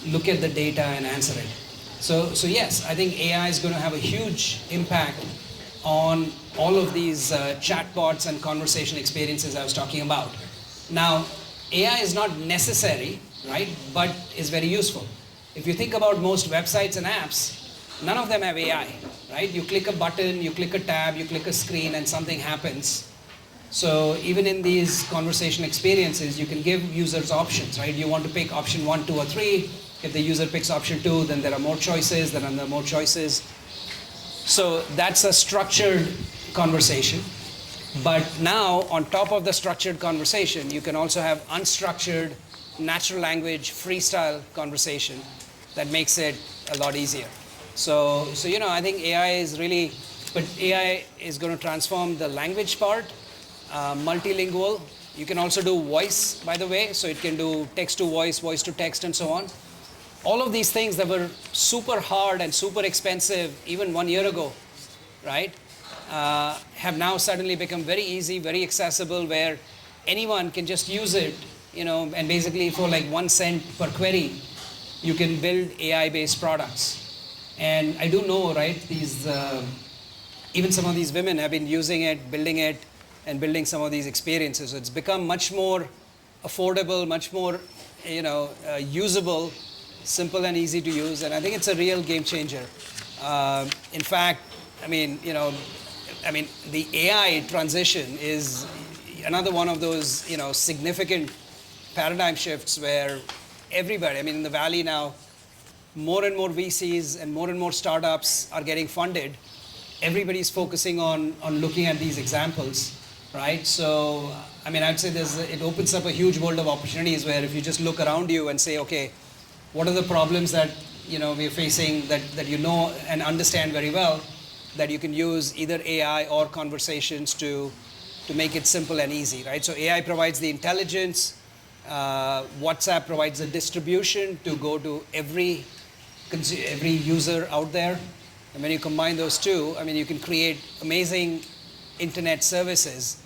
look at the data and answer it. So yes, I think AI is going to have a huge impact on all of these chatbots and conversation experiences I was talking about. Now, AI is not necessary, right, but is very useful. If you think about most websites and apps, none of them have AI, right? You click a button, you click a tab, you click a screen, and something happens. So even in these conversation experiences, you can give users options, right? You want to pick option 1, 2, or 3. If the user picks option 2, then there are more choices, then there are more choices. So that's a structured conversation. But now, on top of the structured conversation, you can also have unstructured, natural language, freestyle conversation that makes it a lot easier. So I think AI is going to transform the language part, multilingual. You can also do voice, by the way, so it can do text to voice, voice to text, and so on. All of these things that were super hard and super expensive even 1 year ago, right, have now suddenly become very easy, very accessible, where anyone can just use it, and basically for like 1 cent per query, you can build AI-based products. And I do know, right, even some of these women have been using it, and building some of these experiences. So it's become much more affordable, much more, usable, simple and easy to use, and I think it's a real game changer. In fact, the AI transition is another one of those, significant paradigm shifts where everybody, in the Valley now, more and more VCs and more startups are getting funded. Everybody's focusing on looking at these examples, right? So, I'd say it opens up a huge world of opportunities where if you just look around you and say, okay, what are the problems that we're facing that and understand very well, that you can use either AI or conversations to make it simple and easy, right? So AI provides the intelligence, WhatsApp provides the distribution to go to every user out there. And when you combine those two, you can create amazing internet services.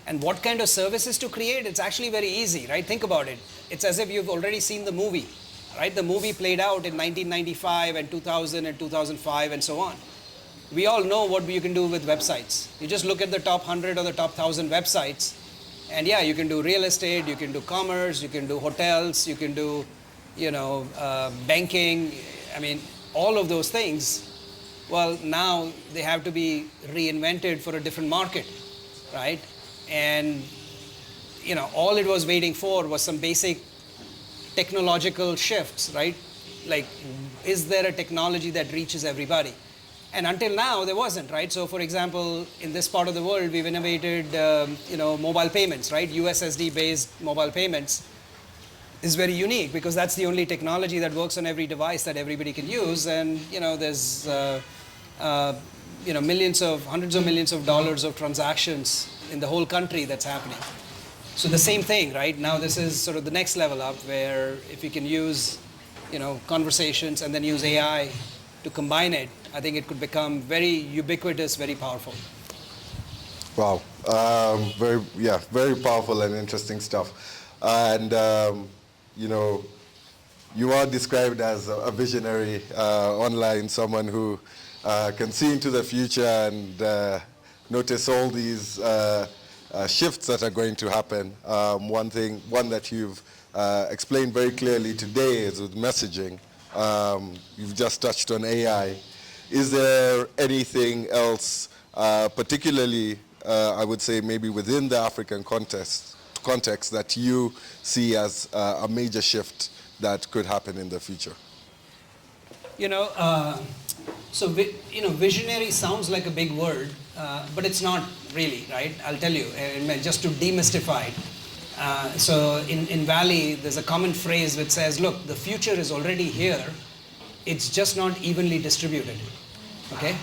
And what kind of services to create? It's actually very easy, right? Think about it. It's as if you've already seen the movie. Right? The movie played out in 1995 and 2000 and 2005 and so on. We all know what you can do with websites. You just look at the top 100 or the top 1,000 websites, and yeah, you can do real estate, you can do commerce, you can do hotels, you can do, banking. All of those things. Well, now they have to be reinvented for a different market, right? And all it was waiting for was some basic technological shifts, right? Like, is there a technology that reaches everybody? And until now, there wasn't, right? So, for example, in this part of the world, we've innovated, mobile payments, right? USSD-based mobile payments is very unique because that's the only technology that works on every device that everybody can use. And, there's, hundreds of millions of dollars of transactions in the whole country that's happening. So the same thing, right? Now this is sort of the next level up where if you can use, conversations and then use AI to combine it, I think it could become very ubiquitous, very powerful. Wow. Very powerful and interesting stuff. And, you know, you are described as a visionary online, someone who can see into the future and notice all these shifts that are going to happen. One that you've explained very clearly today is with messaging. You've just touched on AI. Is there anything else, particularly, I would say maybe within the African context that you see as a major shift that could happen in the future? You know, visionary sounds like a big word, but it's not really, right? I'll tell you, just to demystify it. So in Valley, there's a common phrase which says, look, the future is already here, it's just not evenly distributed, okay?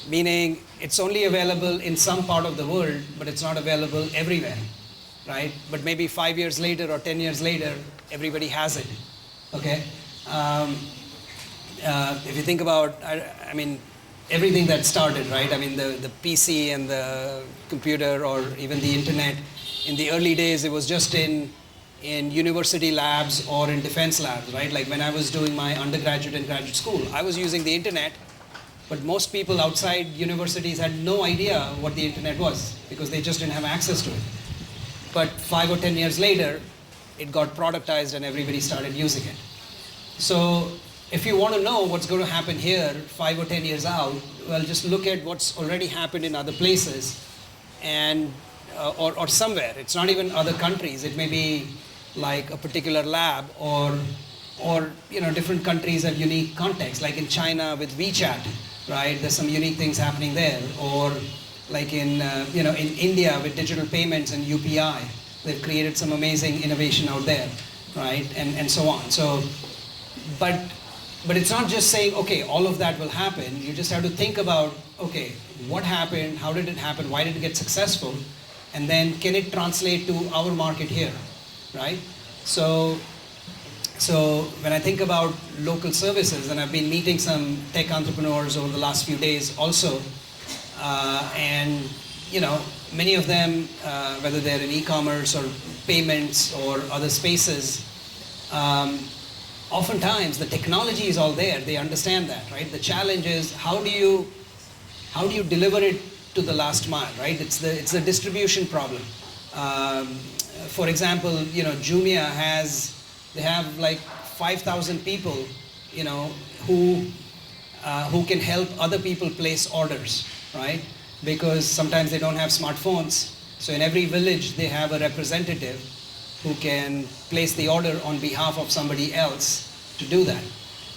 Meaning it's only available in some part of the world, but it's not available everywhere, right? But maybe 5 years later or 10 years later, everybody has it, okay? If you think about, I mean, everything that started, right? I mean, the PC and the computer or even the internet, in the early days, it was just in university labs or in defense labs, right? Like when I was doing my undergraduate and graduate school, I was using the internet, but most people outside universities had no idea what the internet was because they just didn't have access to it. But 5 or 10 years later, it got productized and everybody started using it. So if you want to know what's going to happen here 5 or 10 years out, well, just look at what's already happened in other places and or somewhere. It's not even other countries. It may be like a particular lab or you know, different countries have unique contexts. Like in China with WeChat, right? There's some unique things happening there. Or like in in India with digital payments and UPI, they've created some amazing innovation out there, right? And so on. So, but it's not just saying, okay, all of that will happen. You just have to think about, okay, what happened? How did it happen? Why did it get successful? And then can it translate to our market here, right? So when I think about local services, and I've been meeting some tech entrepreneurs over the last few days also, and you know, many of them, whether they're in e-commerce or payments or other spaces, oftentimes the technology is all there. They understand that, right? The challenge is how do you deliver it to the last mile, right? It's the distribution problem. For example, you know, Jumia they have like 5,000 people, you know, who can help other people place orders, right? Because sometimes they don't have smartphones. So in every village they have a representative who can place the order on behalf of somebody else to do that,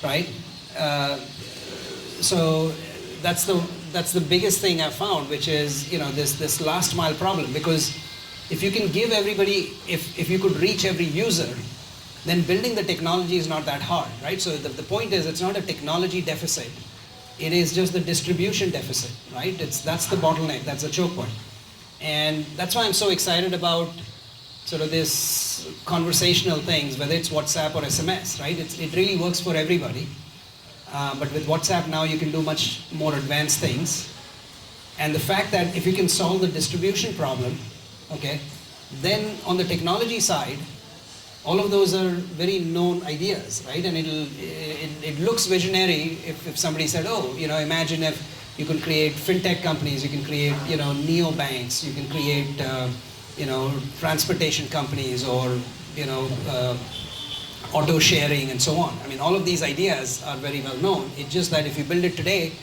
right? So that's the biggest thing I've found, which is, you know, this last mile problem. Because if you can give everybody, if you could reach every user, then building the technology is not that hard, right? So the point is, it's not a technology deficit. It is just the distribution deficit, right? That's the bottleneck, that's the choke point. And that's why I'm so excited about sort of this conversational things, whether it's WhatsApp or SMS, right? It really works for everybody. But with WhatsApp now, you can do much more advanced things. And the fact that if you can solve the distribution problem, okay, then on the technology side, all of those are very known ideas, right? And it looks visionary if somebody said, oh, you know, imagine if you can create fintech companies, you can create, you know, neobanks, you can create, you know, transportation companies or, you know, auto sharing and so on. I mean, all of these ideas are very well known. It's just that if you build it today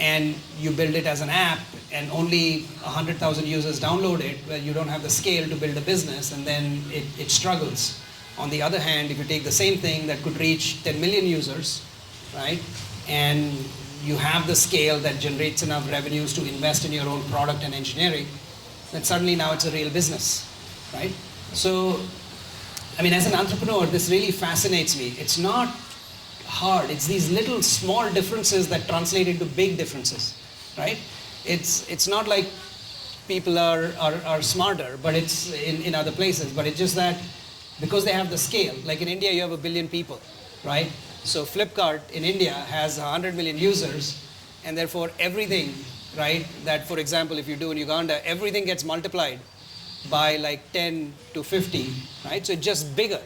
and you build it as an app and only 100,000 users download it, well, you don't have the scale to build a business and then it struggles. On the other hand, if you take the same thing that could reach 10 million users, right, and you have the scale that generates enough revenues to invest in your own product and engineering, then suddenly now it's a real business, right? So, I mean, as an entrepreneur, this really fascinates me. It's not hard. It's these little small differences that translate into big differences, right? It's not like people are smarter, but it's in other places. But it's just that because they have the scale, like in India, you have 1 billion people, right? So Flipkart in India has 100 million users, and therefore everything right? That, for example, if you do in Uganda, everything gets multiplied by like 10 to 50, right? So it's just bigger.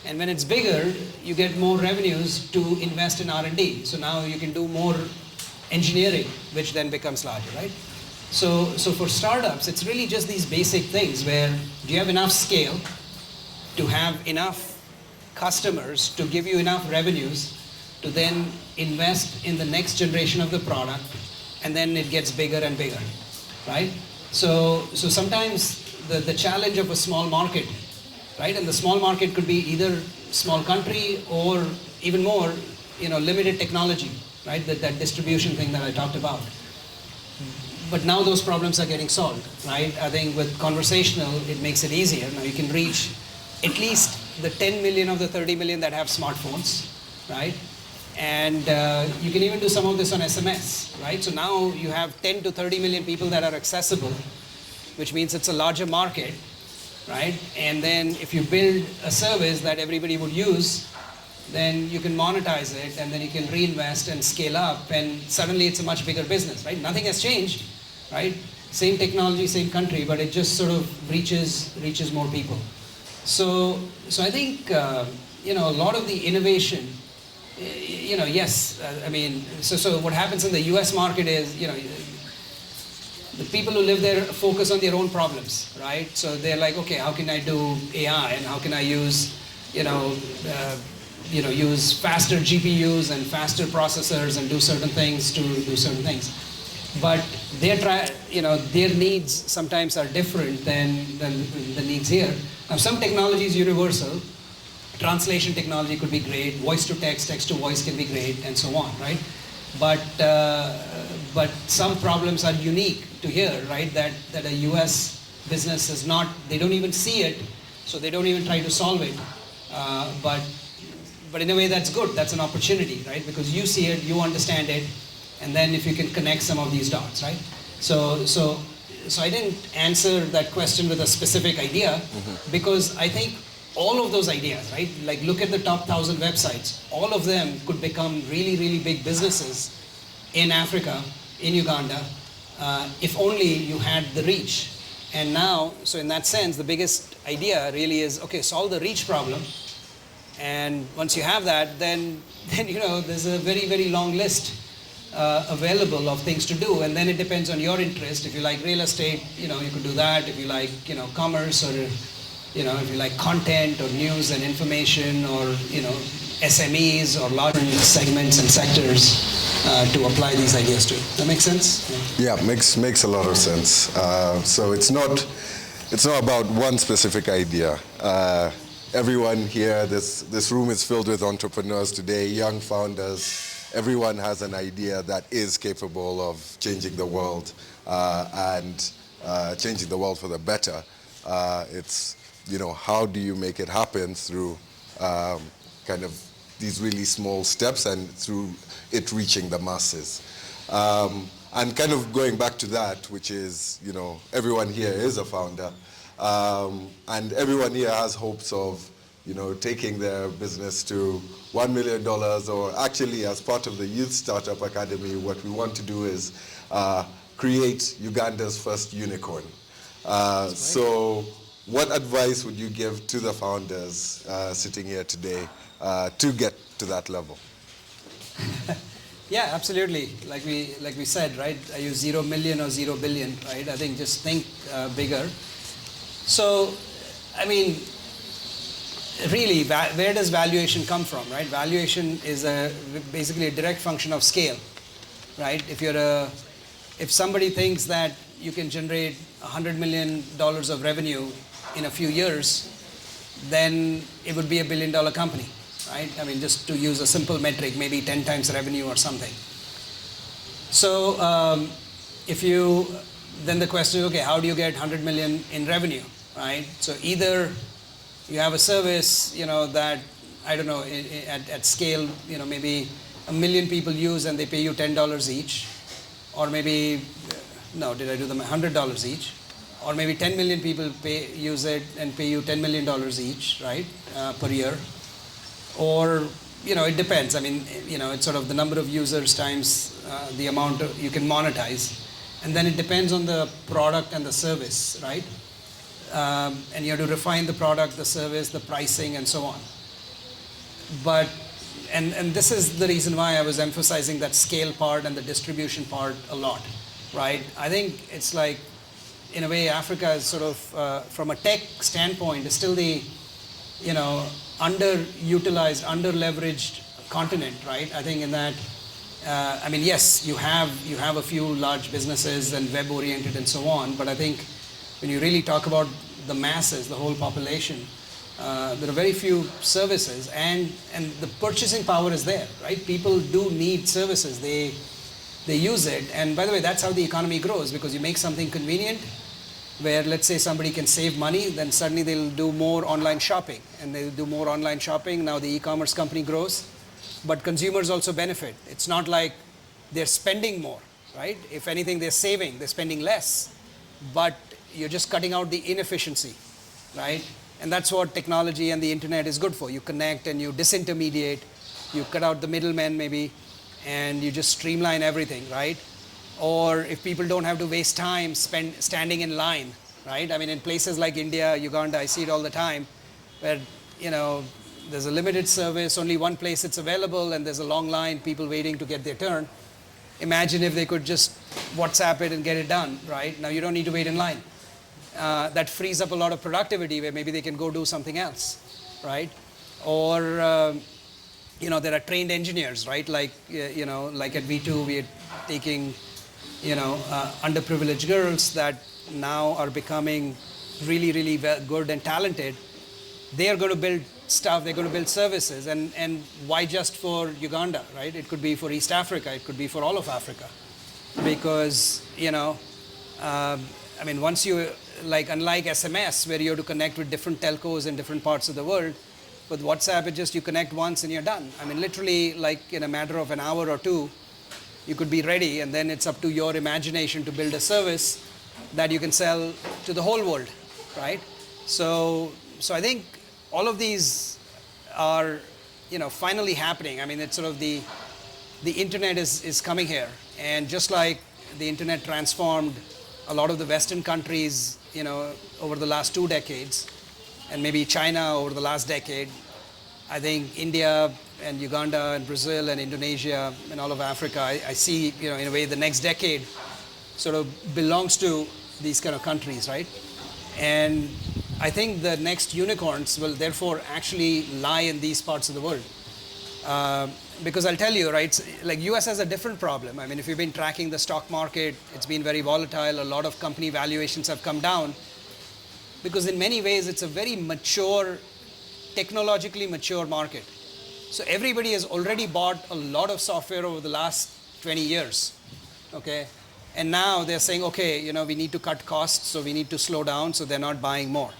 And when it's bigger, you get more revenues to invest in R&D. So now you can do more engineering, which then becomes larger, right? So for startups, it's really just these basic things where do you have enough scale to have enough customers to give you enough revenues to then invest in the next generation of the product, and then it gets bigger and bigger, right? So sometimes the challenge of a small market, right? And the small market could be either small country or even more, limited technology, right? That distribution thing that I talked about. But now those problems are getting solved, right? I think with conversational, it makes it easier. Now you can reach at least the 10 million of the 30 million that have smartphones, right? And you can even do some of this on SMS, right? So now you have 10 to 30 million people that are accessible, which means it's a larger market, right? And then if you build a service that everybody would use, then you can monetize it, and then you can reinvest and scale up, and suddenly it's a much bigger business, right? Nothing has changed, right? Same technology, same country, but it just sort of reaches more people. So I think a lot of the innovation, yes, so what happens in the U.S. market is the people who live there focus on their own problems, right? So they're like, okay, how can I do AI, and how can I use use faster GPUs and faster processors and do certain things to do certain things. But their needs sometimes are different than the needs here. Now, some technology is universal. Translation technology could be great. Voice to text, text to voice can be great, and so on, right? But some problems are unique to here, right? That a U.S. business is not. They don't even see it, so they don't even try to solve it. But in a way, that's good. That's an opportunity, right? Because you see it, you understand it, and then if you can connect some of these dots, right? So I didn't answer that question with a specific idea, because I think all of those ideas, right? Like look at the top 1,000 websites. All of them could become really, really big businesses in Africa, in Uganda, if only you had the reach. And now, so in that sense, the biggest idea really is, okay, solve the reach problem. And once you have that, then there's a very, very long list available of things to do, and then it depends on your interest. If you like real estate, you could do that. If you like, commerce, or if you like content or news and information, or SMEs or large segments and sectors to apply these ideas to. Does that make sense? Yeah, makes a lot of sense. So it's not about one specific idea. Everyone here, this room is filled with entrepreneurs today, young founders. Everyone has an idea that is capable of changing the world and changing the world for the better. It's, how do you make it happen through kind of these really small steps and through it reaching the masses. And kind of going back to that, which is, everyone here is a founder. And everyone here has hopes of, taking their business to $1 million, or actually as part of the Youth Startup Academy, what we want to do is create Uganda's first unicorn. So what advice would you give to the founders sitting here today to get to that level? Yeah, absolutely. Like we said, right? I use 0 million or 0 billion, right? I think just think bigger. So, really, where does valuation come from, right? Valuation is basically a direct function of scale, right? If somebody thinks that you can generate $100 million of revenue in a few years, then it would be $1 billion company, right? Just to use a simple metric, maybe 10 times revenue or something. So, then the question is, okay, how do you get 100 million in revenue, right? So either you have a service, that, I don't know, at scale, maybe 1 million people use and they pay you $10 each, or maybe, no, did I do them $100 each? Or maybe 10 million people use it and pay you $10 million each, right, per year. Or, it depends. It's sort of the number of users times the amount you can monetize. And then it depends on the product and the service, right? And you have to refine the product, the service, the pricing, and so on. But, and this is the reason why I was emphasizing that scale part and the distribution part a lot, right? I think it's like, in a way, Africa is sort of, from a tech standpoint, is still the, underutilized, under-leveraged continent, right? I think in that, I mean, yes, you have a few large businesses and web-oriented and so on, but I think when you really talk about the masses, the whole population, there are very few services, and the purchasing power is there, right? People do need services. They use it, and by the way, that's how the economy grows, because you make something convenient, where let's say somebody can save money, then suddenly they'll do more online shopping, and they'll do more online shopping. Now the e-commerce company grows, but consumers also benefit. It's not like they're spending more, right? If anything, they're saving, they're spending less, but you're just cutting out the inefficiency, right? And that's what technology and the internet is good for. You connect and you disintermediate, you cut out the middlemen maybe, and you just streamline everything, right? Or if people don't have to waste time standing in line, right? I mean, in places like India, Uganda, I see it all the time, where, there's a limited service, only one place it's available, and there's a long line, people waiting to get their turn. Imagine if they could just WhatsApp it and get it done, right? Now you don't need to wait in line. That frees up a lot of productivity, where maybe they can go do something else, right? Or, there are trained engineers, right? Like, like at V2, we are taking, underprivileged girls that now are becoming really, really good and talented. They are going to build stuff, they're going to build services, and why just for Uganda, right? It could be for East Africa, it could be for all of Africa, because, I mean, once you, like, unlike SMS, where you have to connect with different telcos in different parts of the world, with WhatsApp, it just, you connect once and you're done. I mean, literally, like, in a matter of an hour or two, you could be ready, and then it's up to your imagination to build a service that you can sell to the whole world, right? So I think all of these are, finally happening. I mean, it's sort of the internet is coming here, and just like the internet transformed a lot of the Western countries, over the last 2 decades, and maybe China over the last decade, I think India and Uganda and Brazil and Indonesia and all of Africa, I see, in a way, the next decade sort of belongs to these kind of countries, right? And I think the next unicorns will therefore actually lie in these parts of the world. Because I'll tell you, right, like US has a different problem. I mean, if you've been tracking the stock market, it's been very volatile. A lot of company valuations have come down, because in many ways it's a very mature, technologically mature market. So everybody has already bought a lot of software over the last 20 years, okay? And now they're saying, okay, we need to cut costs, so we need to slow down, so they're not buying more.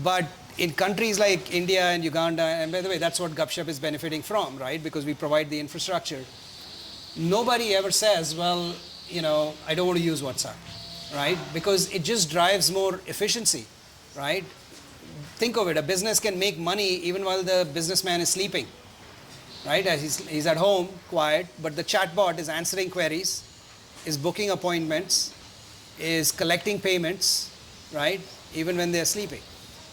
But in countries like India and Uganda, and by the way, that's what Gupshup is benefiting from, right? Because we provide the infrastructure. Nobody ever says, well, I don't want to use WhatsApp, right? Because it just drives more efficiency, right? Think of it, a business can make money even while the businessman is sleeping, right? He's at home, quiet, but the chatbot is answering queries, is booking appointments, is collecting payments, right? Even when they're sleeping.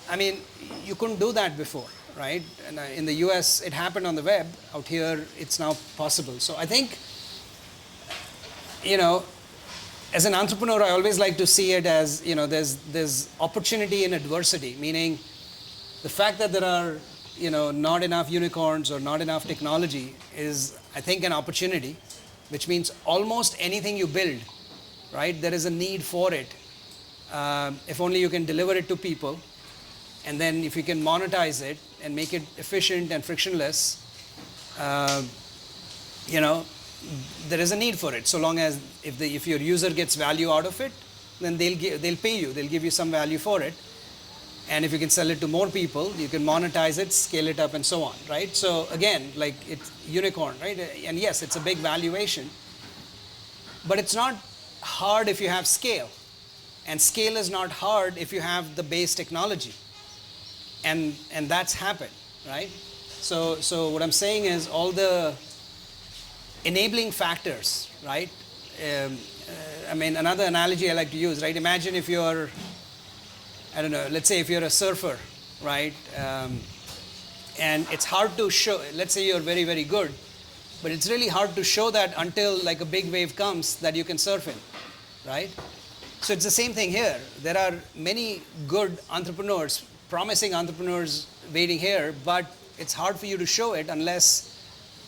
I mean, you couldn't do that before, right? And in the US, it happened on the web. Out here, it's now possible. So I think, as an entrepreneur, I always like to see it as, there's opportunity in adversity, meaning the fact that there are, not enough unicorns or not enough technology is, I think, an opportunity, which means almost anything you build, right, there is a need for it. If only you can deliver it to people, and then if you can monetize it and make it efficient and frictionless, there is a need for it. So long as if your user gets value out of it, then they'll pay you. They'll give you some value for it. And if you can sell it to more people, you can monetize it, scale it up, and so on, right? So again, like it's unicorn, right? And yes, it's a big valuation, but it's not hard if you have scale. And scale is not hard if you have the base technology. And that's happened, right? So what I'm saying is all the enabling factors, right? I mean, another analogy I like to use, right? Imagine if you're, I don't know, let's say if you're a surfer, right? And it's hard to show, let's say you're very, very good, but it's really hard to show that until like a big wave comes that you can surf in, right? So it's the same thing here. There are many good entrepreneurs, promising entrepreneurs waiting here, but it's hard for you to show it unless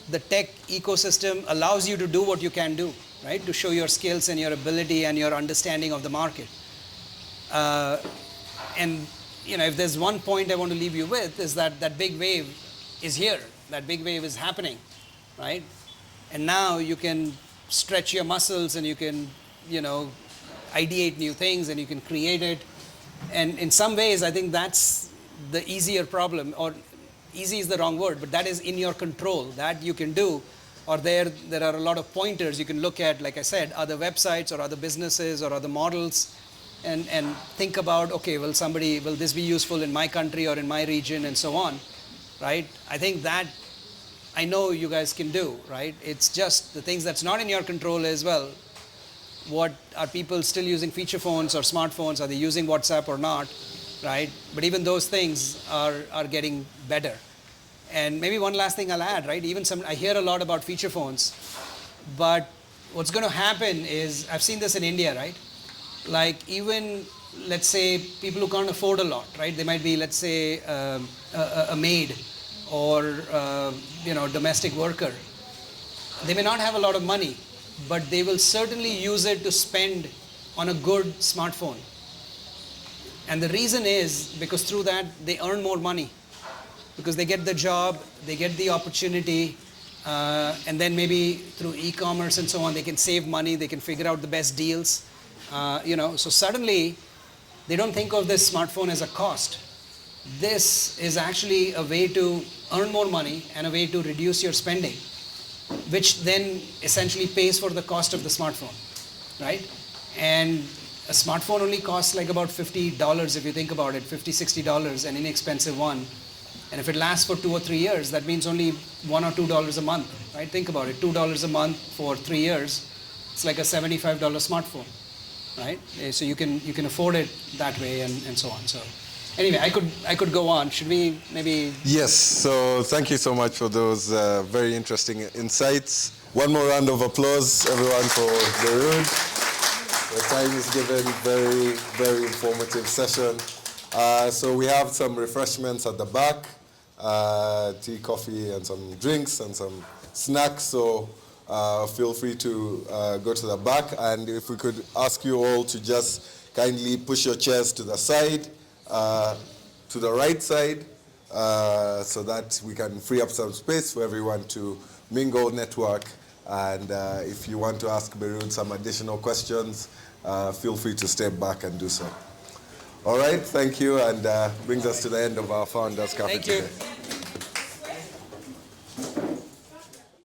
the tech ecosystem allows you to do what you can do, right? To show your skills and your ability and your understanding of the market. And you know, if there's one point I want to leave you with is that that big wave is here. That big wave is happening, right? And now you can stretch your muscles and you can, you know, ideate new things and you can create it. And in some ways, I think that's the easier problem, or easy is the wrong word, but that is in your control, that you can do. Or there are a lot of pointers you can look at, like I said, other websites or other businesses or other models, and think about, okay, will this be useful in my country or in my region, and so on, right? I think that I know you guys can do, right? It's just the things that's not in your control as well. What are people still using feature phones or smartphones? Are they using WhatsApp or not, right? But even those things are getting better. And maybe one last thing I'll add, right? I hear a lot about feature phones, but what's going to happen is, I've seen this in India, right? Like even, let's say, people who can't afford a lot, right? They might be, let's say, a maid or, you know, domestic worker. They may not have a lot of money, but they will certainly use it to spend on a good smartphone. And the reason is because through that, they earn more money. Because they get the job, they get the opportunity, and then maybe through e-commerce and so on, they can save money, they can figure out the best deals. You know, so suddenly they don't think of this smartphone as a cost. This is actually a way to earn more money and a way to reduce your spending, which then essentially pays for the cost of the smartphone, right? And a smartphone only costs like about $50 if you think about it, $50, $60, an inexpensive one. And if it lasts for 2 or 3 years, that means only $1 or $2 a month, right? Think about it, $2 a month for 3 years, it's like a $75 smartphone, right? So you can afford it that way, and so on. So anyway, I could go on. Should we maybe? Yes. So thank you so much for those very interesting insights. One more round of applause, everyone, for Beerud. The time is given. Very, very informative session. So we have some refreshments at the back, tea, coffee, and some drinks and some snacks. So feel free to go to the back. And if we could ask you all to just kindly push your chairs to the side, to the right side, so that we can free up some space for everyone to mingle, network. And if you want to ask Beerud some additional questions, feel free to step back and do so. All right, thank you, and brings us to the end of our Founders Cafe today. Thank you.